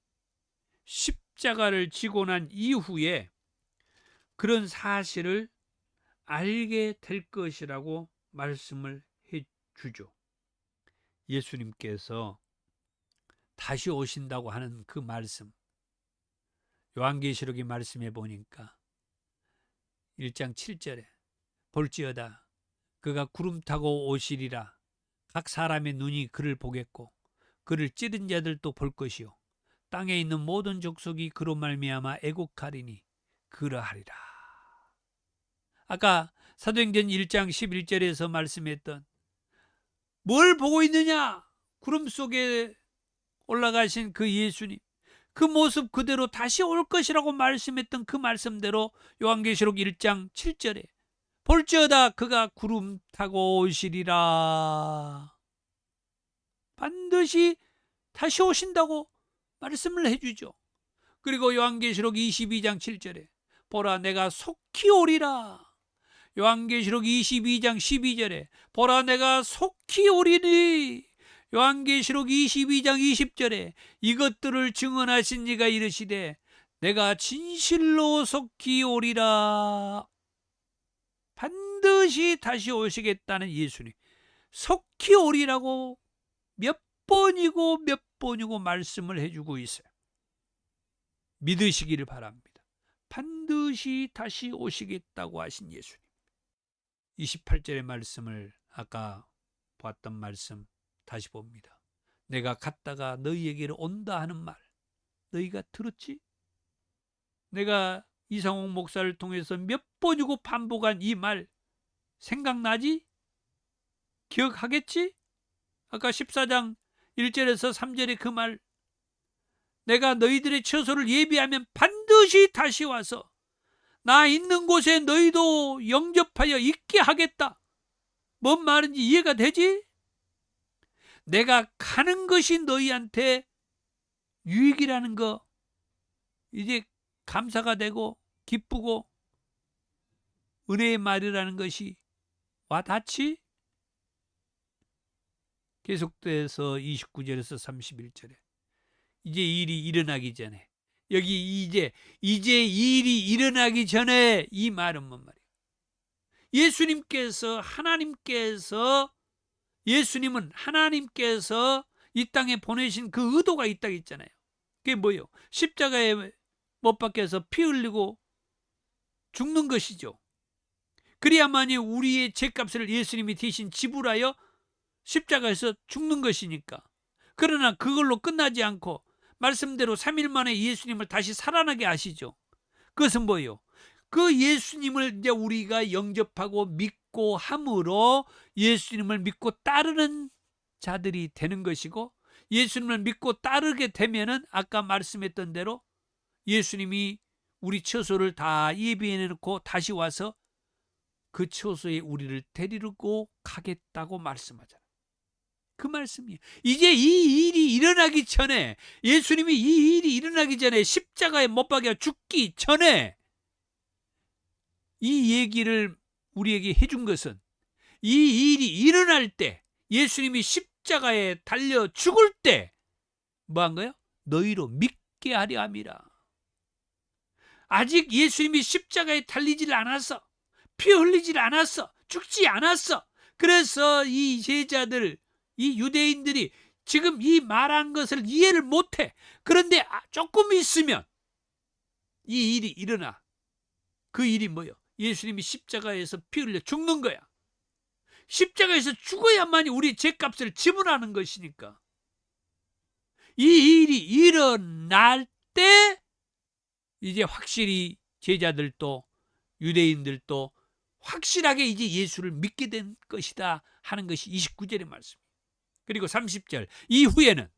십자가를 지고 난 이후에 그런 사실을 알게 될 것이라고 말씀을 해 주죠. 예수님께서 다시 오신다고 하는 그 말씀, 요한계시록의 말씀에 보니까 1장 7절에 볼지어다 그가 구름 타고 오시리라. 각 사람의 눈이 그를 보겠고 그를 찌른 자들도 볼 것이요 땅에 있는 모든 족속이 그로 말미암아 애곡하리니 그러하리라. 아까 사도행전 1장 11절에서 말씀했던 뭘 보고 있느냐? 구름 속에 올라가신 그 예수님, 그 모습 그대로 다시 올 것이라고 말씀했던 그 말씀대로 요한계시록 1장 7절에 볼지어다 그가 구름 타고 오시리라. 반드시 다시 오신다고 말씀을 해주죠. 그리고 요한계시록 22장 7절에 보라 내가 속히 오리라. 요한계시록 22장 12절에 보라 내가 속히 오리니. 요한계시록 22장 20절에 이것들을 증언하신 이가 이르시되 내가 진실로 속히 오리라. 반드시 다시 오시겠다는 예수님, 속히 오리라고 몇 번이고 말씀을 해주고 있어요. 믿으시기를 바랍니다. 반드시 다시 오시겠다고 하신 예수님. 28절의 말씀을 아까 봤던 말씀 다시 봅니다. 내가 갔다가 너희에게로 온다 하는 말 너희가 들었지? 내가 이상홍 목사를 통해서 몇 번이고 반복한 이 말 생각나지? 기억하겠지? 아까 14장 1절에서 3절의 그 말, 내가 너희들의 처소를 예비하면 반드시 다시 와서 나 있는 곳에 너희도 영접하여 있게 하겠다. 뭔 말인지 이해가 되지? 내가 가는 것이 너희한테 유익이라는 거 이제 감사가 되고 기쁘고 은혜의 말이라는 것이 와닿지? 계속돼서 29절에서 31절에 이제 일이 일어나기 전에, 여기 이제 일이 일어나기 전에 이 말은 뭔 말이에요? 예수님은 하나님께서 이 땅에 보내신 그 의도가 있다고 했잖아요. 그게 뭐예요? 십자가에 못 박혀서 피 흘리고 죽는 것이죠. 그래야만이 우리의 죄값을 예수님이 대신 지불하여 십자가에서 죽는 것이니까. 그러나 그걸로 끝나지 않고 말씀대로 3일 만에 예수님을 다시 살아나게 하시죠. 그것은 뭐예요? 그 예수님을 이제 우리가 영접하고 믿고 함으로 예수님을 믿고 따르는 자들이 되는 것이고, 예수님을 믿고 따르게 되면은 아까 말씀했던 대로 예수님이 우리 처소를 다 예비해 놓고 다시 와서 그 처소에 우리를 데리고 가겠다고 말씀하잖아요. 그 말씀이에요. 이제 이 일이 일어나기 전에, 예수님이 이 일이 일어나기 전에, 십자가에 못 박혀 죽기 전에 이 얘기를 우리에게 해준 것은 이 일이 일어날 때, 예수님이 십자가에 달려 죽을 때 뭐한 거예요? 너희로 믿게 하려 함이라. 아직 예수님이 십자가에 달리질 않았어. 피 흘리질 않았어. 죽지 않았어. 그래서 이 제자들, 이 유대인들이 지금 이 말한 것을 이해를 못해. 그런데 조금 있으면 이 일이 일어나. 그 일이 뭐예요? 예수님이 십자가에서 피 흘려 죽는 거야. 십자가에서 죽어야만이 우리 죄값을 지불하는 것이니까. 이 일이 일어날 때 이제 확실히 제자들도 유대인들도 확실하게 이제 예수를 믿게 된 것이다 하는 것이 29절의 말씀입니다. 그리고 30절 이후에는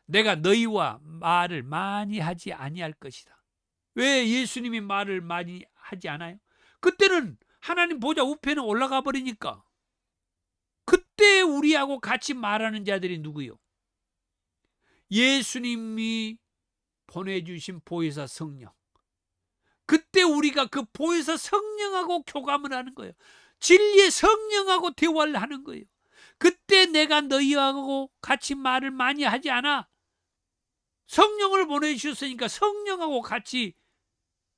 내가 너희와 말을 많이 하지 아니할 것이다. 왜 예수님이 말을 많이 하지 않아요? 그때는 하나님 보좌 우편에 올라가 버리니까. 그때 우리하고 같이 말하는 자들이 누구요? 예수님이 보내주신 보혜사 성령. 그때 우리가 그 보혜사 성령하고 교감을 하는 거예요. 진리의 성령하고 대화를 하는 거예요. 그때 내가 너희하고 같이 말을 많이 하지 않아. 성령을 보내주셨으니까 성령하고 같이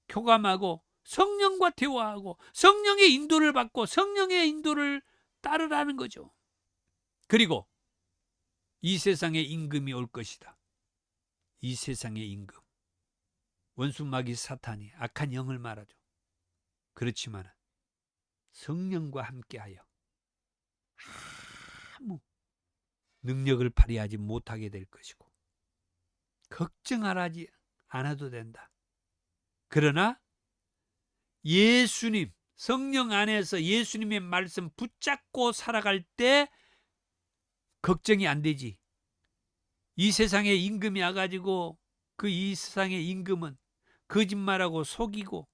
교감하고 성령과 대화하고 성령의 인도를 받고 성령의 인도를 따르라는 거죠. 그리고 이 세상에 임금이 올 것이다. 이 세상의 임금, 원수 마귀 사탄이 악한 영을 말하죠. 그렇지만 성령과 함께하여 아무 능력을 발휘하지 못하게 될 것이고, 걱정하지 않아도 된다. 그러나 예수님, 성령 안에서 예수님의 말씀 붙잡고 살아갈 때 걱정이 안 되지. 이 세상에 임금이 와가지고 그 이 세상의 임금은 거짓말하고 속이고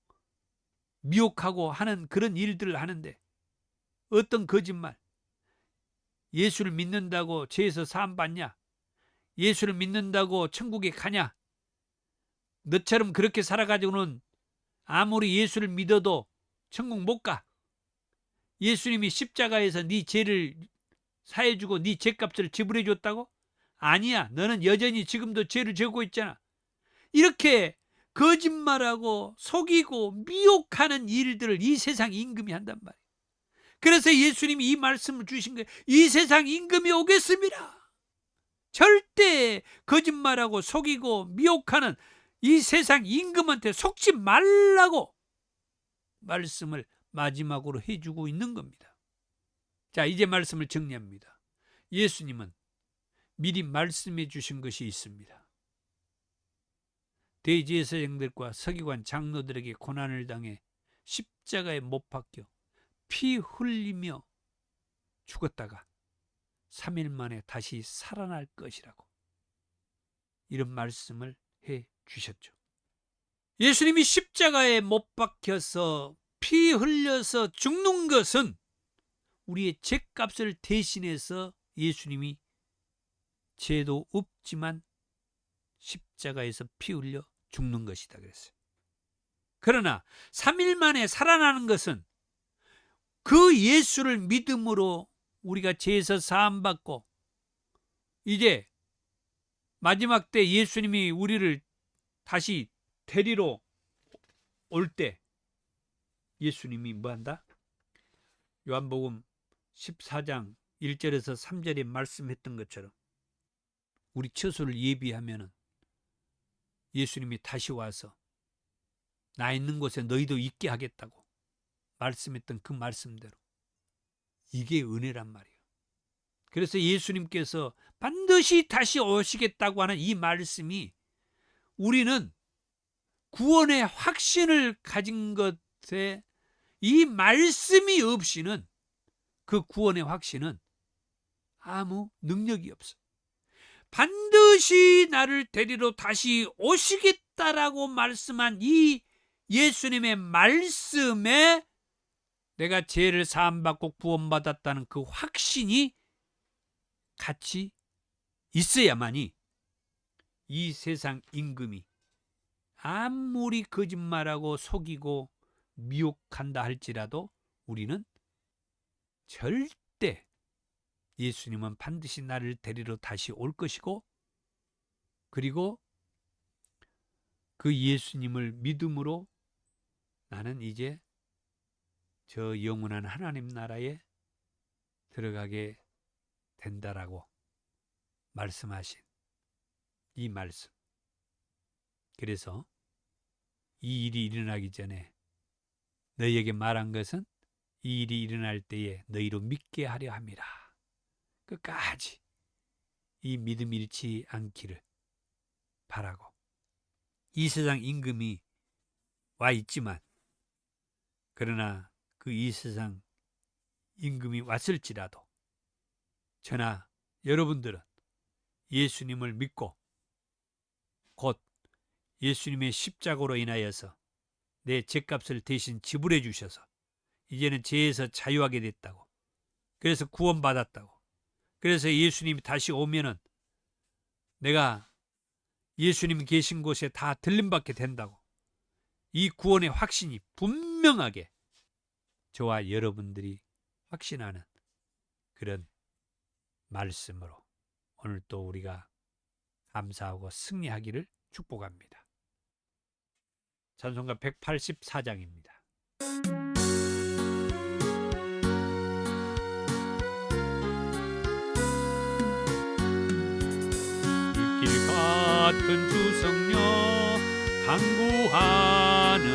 미혹하고 하는 그런 일들을 하는데, 어떤 거짓말? 예수를 믿는다고 죄에서 사함 받냐? 예수를 믿는다고 천국에 가냐? 너처럼 그렇게 살아가지고는 아무리 예수를 믿어도 천국 못 가. 예수님이 십자가에서 네 죄를 사해주고 네 죄값을 지불해 줬다고? 아니야. 너는 여전히 지금도 죄를 지고 있잖아. 이렇게 거짓말하고 속이고 미혹하는 일들을 이 세상 임금이 한단 말이에요. 그래서 예수님이 이 말씀을 주신 거예요. 이 세상 임금이 오겠습니다. 절대 거짓말하고 속이고 미혹하는 이 세상 임금한테 속지 말라고 말씀을 마지막으로 해주고 있는 겁니다. 자, 이제 말씀을 정리합니다. 예수님은 미리 말씀해 주신 것이 있습니다. 대제사장들과 서기관 장로들에게 고난을 당해 십자가에 못 박혀 피 흘리며 죽었다가 3일 만에 다시 살아날 것이라고 이런 말씀을 해 주셨죠. 예수님이 십자가에 못 박혀서 피 흘려서 죽는 것은 우리의 죄값을 대신해서 예수님이 죄도 없지만 십자가에서 피 흘려 죽는 것이다 그랬어요. 그러나 3일 만에 살아나는 것은 그 예수를 믿음으로 우리가 죄에서 사함받고 이제 마지막 때 예수님이 우리를 다시 데리러 올 때 예수님이 뭐한다? 요한복음 14장 1절에서 3절에 말씀했던 것처럼 우리 처소를 예비하면은 예수님이 다시 와서 나 있는 곳에 너희도 있게 하겠다고 말씀했던 그 말씀대로 이게 은혜란 말이에요. 그래서 예수님께서 반드시 다시 오시겠다고 하는 이 말씀이 우리는 구원의 확신을 가진 것에 이 말씀이 없이는 그 구원의 확신은 아무 능력이 없어. 반드시 나를 데리러 다시 오시겠다라고 말씀한 이 예수님의 말씀에 내가 죄를 사함받고 구원받았다는 그 확신이 같이 있어야만이 이 세상 임금이 아무리 거짓말하고 속이고 미혹한다 할지라도 우리는 절대 예수님은 반드시 나를 데리러 다시 올 것이고 그리고 그 예수님을 믿음으로 나는 이제 저 영원한 하나님 나라에 들어가게 된다라고 말씀하신 이 말씀. 그래서 이 일이 일어나기 전에 너희에게 말한 것은 이 일이 일어날 때에 너희로 믿게 하려 함이라. 끝까지 이 믿음 잃지 않기를 바라고 이 세상 임금이 와 있지만 그러나 그 이 세상 임금이 왔을지라도 저나 여러분들은 예수님을 믿고 곧 예수님의 십자가로 인하여서 내 죄값을 대신 지불해 주셔서 이제는 죄에서 자유하게 됐다고, 그래서 구원받았다고, 그래서 예수님이 다시 오면은 내가 예수님 계신 곳에 다 들림받게 된다고, 이 구원의 확신이 분명하게 저와 여러분들이 확신하는 그런 말씀으로 오늘 또 우리가 감사하고 승리하기를 축복합니다. 찬송가 184장입니다. 길 같은 주성녀 간구하는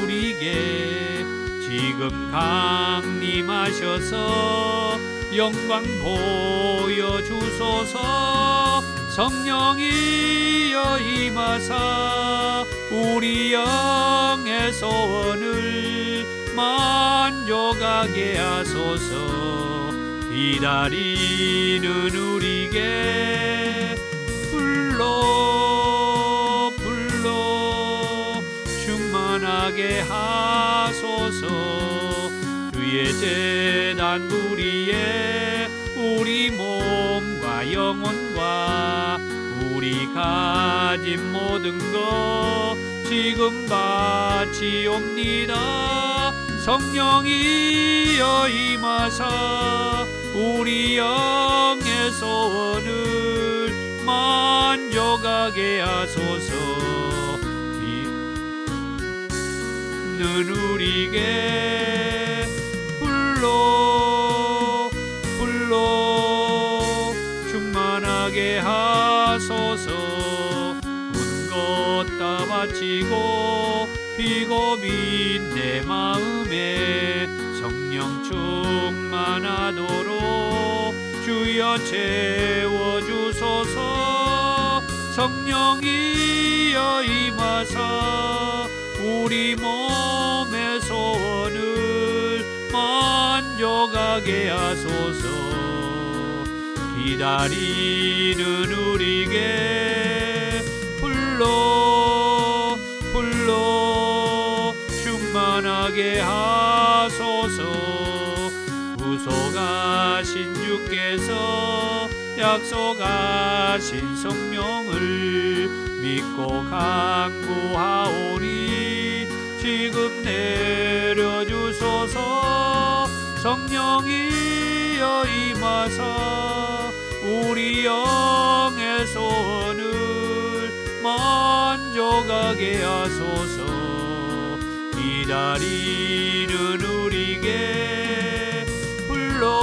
우리에게 지금 강림하셔서 영광 보여주소서. 성령이여 임하사 우리 영의 소원을 만족하게 하소서. 기다리는 우리에게 불러 충만하게 하소서. 주의 제단 우리의 우리 몸과 영혼과 우리 가진 모든 것 지금 바치옵니다. 성령이여 임하사 우리 영의 소원을 만족하게 하소서. 는 우리에게 불러 충만하게 하소서. 온 것 다 바치고 비고민 내 마음에 성령 충만하도록 주여 채워주소서. 성령이여 임하사 우리 몸의 소원을 만족하게 하소서. 기다리는 우리에게 불러 충만하게 하소서. 구속하신 주께서 약속하신 성령을 믿고 강구하오니 지금 내려주소서. 성령이여 임하사 우리 영의 소원을 만족하게 하소서. 기다리는 우리에게 불러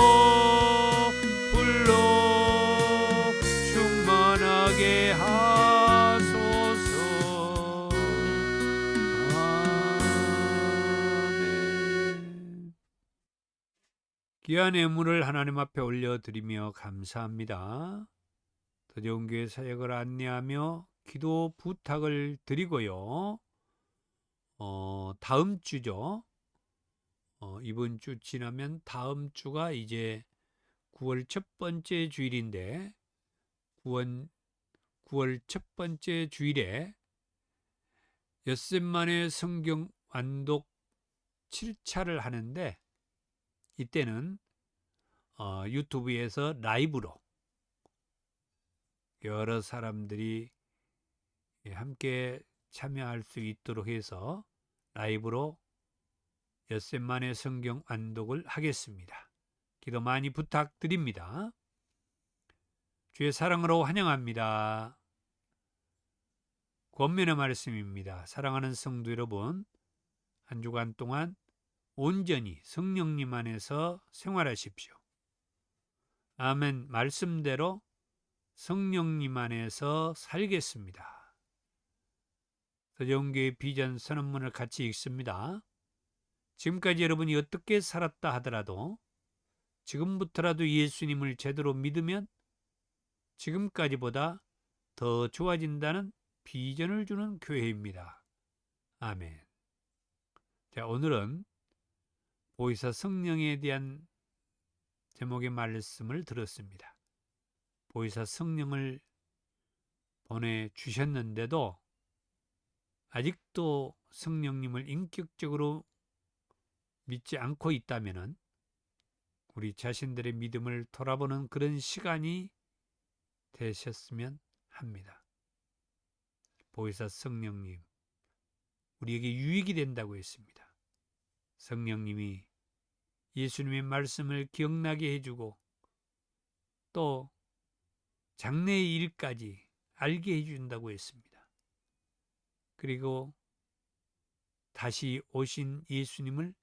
충만하게 하소서. 아멘. 귀한 예물을 하나님 앞에 올려드리며 감사합니다. 더 좋은 교회 사역을 안내하며 기도 부탁을 드리고요. 다음 주죠. 이번 주 지나면 다음 주가 이제 9월 첫 번째 주일인데 9월 첫 번째 주일에 엿새 만에 성경 완독 7차를 하는데 이때는 유튜브에서 라이브로 여러 사람들이 함께 참여할 수 있도록 해서 라이브로 엿새 만에 성경 완독을 하겠습니다. 기도 많이 부탁드립니다. 주의 사랑으로 환영합니다. 권면의 말씀입니다. 사랑하는 성도 여러분, 한 주간 동안 온전히 성령님 안에서 생활하십시오. 아멘. 말씀대로 성령님 안에서 살겠습니다. 더 좋은 교회 비전 선언문을 같이 읽습니다. 지금까지 여러분이 어떻게 살았다 하더라도 지금부터라도 예수님을 제대로 믿으면 지금까지보다 더 좋아진다는 비전을 주는 교회입니다. 아멘. 자, 오늘은 보혜사 성령에 대한 제목의 말씀을 들었습니다. 보혜사 성령을 보내주셨는데도 아직도 성령님을 인격적으로 믿지 않고 있다면 우리 자신들의 믿음을 돌아보는 그런 시간이 되셨으면 합니다. 보혜사 성령님, 우리에게 유익이 된다고 했습니다. 성령님이 예수님의 말씀을 기억나게 해주고 또 장래의 일까지 알게 해준다고 했습니다. 그리고 다시 오신 예수님을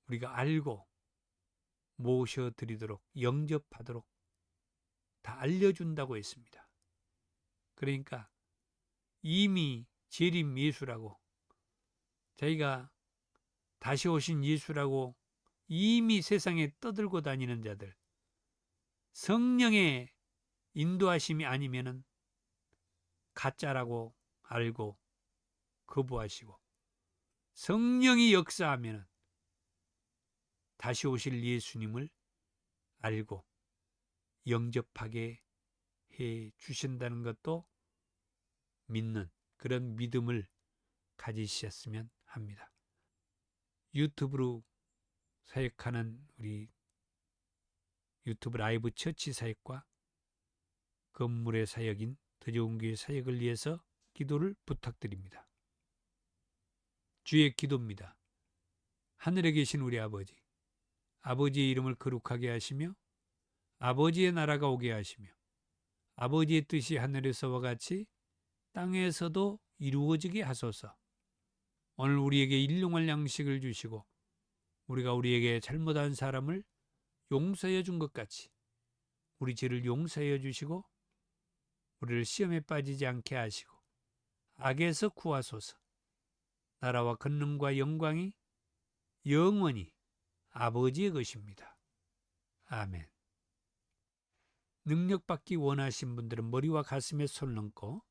우리가 알고 모셔드리도록 영접하도록 다 알려준다고 했습니다. 그러니까 이미 재림 예수라고 자기가 다시 오신 예수라고 이미 세상에 떠들고 다니는 자들, 성령의 인도하심이 아니면은 가짜라고 알고 거부하시고, 성령이 역사하면은 다시 오실 예수님을 알고 영접하게 해 주신다는 것도 믿는 그런 믿음을 가지셨으면 합니다. 유튜브로 사역하는 우리 유튜브 라이브 처치 사역과 건물의 사역인 더 좋은 교회 사역을 위해서 기도를 부탁드립니다. 주의 기도입니다. 하늘에 계신 우리 아버지, 아버지의 이름을 거룩하게 하시며 아버지의 나라가 오게 하시며 아버지의 뜻이 하늘에서와 같이 땅에서도 이루어지게 하소서. 오늘 우리에게 일용할 양식을 주시고 우리가 우리에게 잘못한 사람을 용서해 준 것 같이 우리 죄를 용서해 주시고 우리를 시험에 빠지지 않게 하시고 악에서 구하소서. 나라와 권능과 영광이 영원히 아버지의 것입니다. 아멘. 능력받기 원하신 분들은 머리와 가슴에 손을 얹고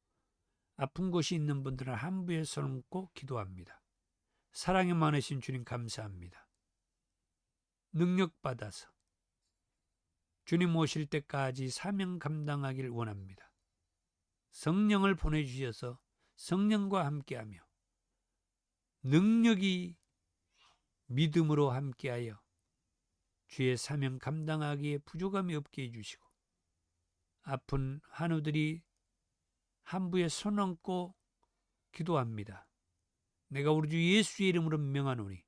아픈 곳이 있는 분들은 함부에 손을 얹고 기도합니다. 사랑이 많으신 주님 감사합니다. 능력받아서 주님 오실 때까지 사명 감당하길 원합니다. 성령을 보내주셔서 성령과 함께하며 능력이 믿음으로 함께하여 주의 사명 감당하기에 부족함이 없게 해주시고 아픈 환우들이 함부에 손 얹고 기도합니다. 내가 우리 주 예수의 이름으로 명하노니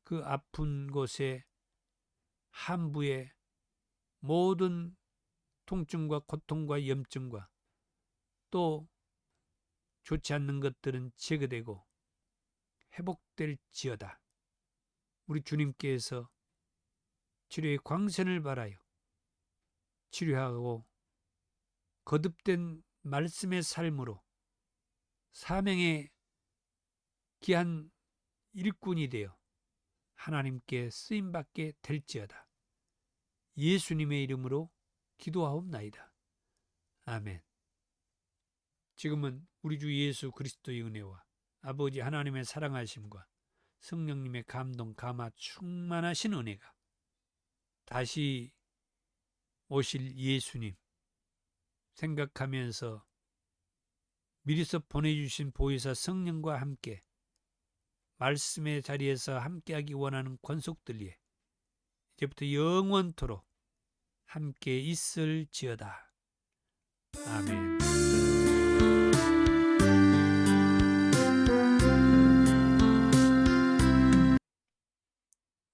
그 아픈 곳에 함부에 모든 통증과 고통과 염증과 또 좋지 않는 것들은 제거되고 회복될지어다. 우리 주님께서 치료의 광선을 발하여 치료하고 거듭된 말씀의 삶으로 사명의 귀한 일꾼이 되어 하나님께 쓰임받게 될지어다. 예수님의 이름으로 기도하옵나이다. 아멘. 지금은 우리 주 예수 그리스도의 은혜와 아버지 하나님의 사랑하심과 성령님의 감동, 감화, 충만하신 은혜가 다시 오실 예수님 생각하면서 미리서 보내주신 보혜사 성령과 함께 말씀의 자리에서 함께하기 원하는 권속들 위에 이제부터 영원토록 함께 있을지어다. 아멘.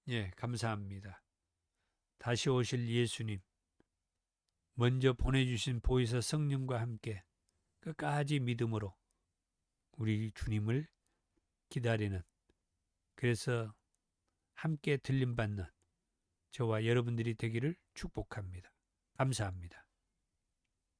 예, 감사합니다. 다시 오실 예수님, 먼저 보내주신 보혜사 성령과 함께 끝까지 믿음으로 우리 주님을 기다리는, 그래서 함께 들림받는 저와 여러분들이 되기를 축복합니다. 감사합니다.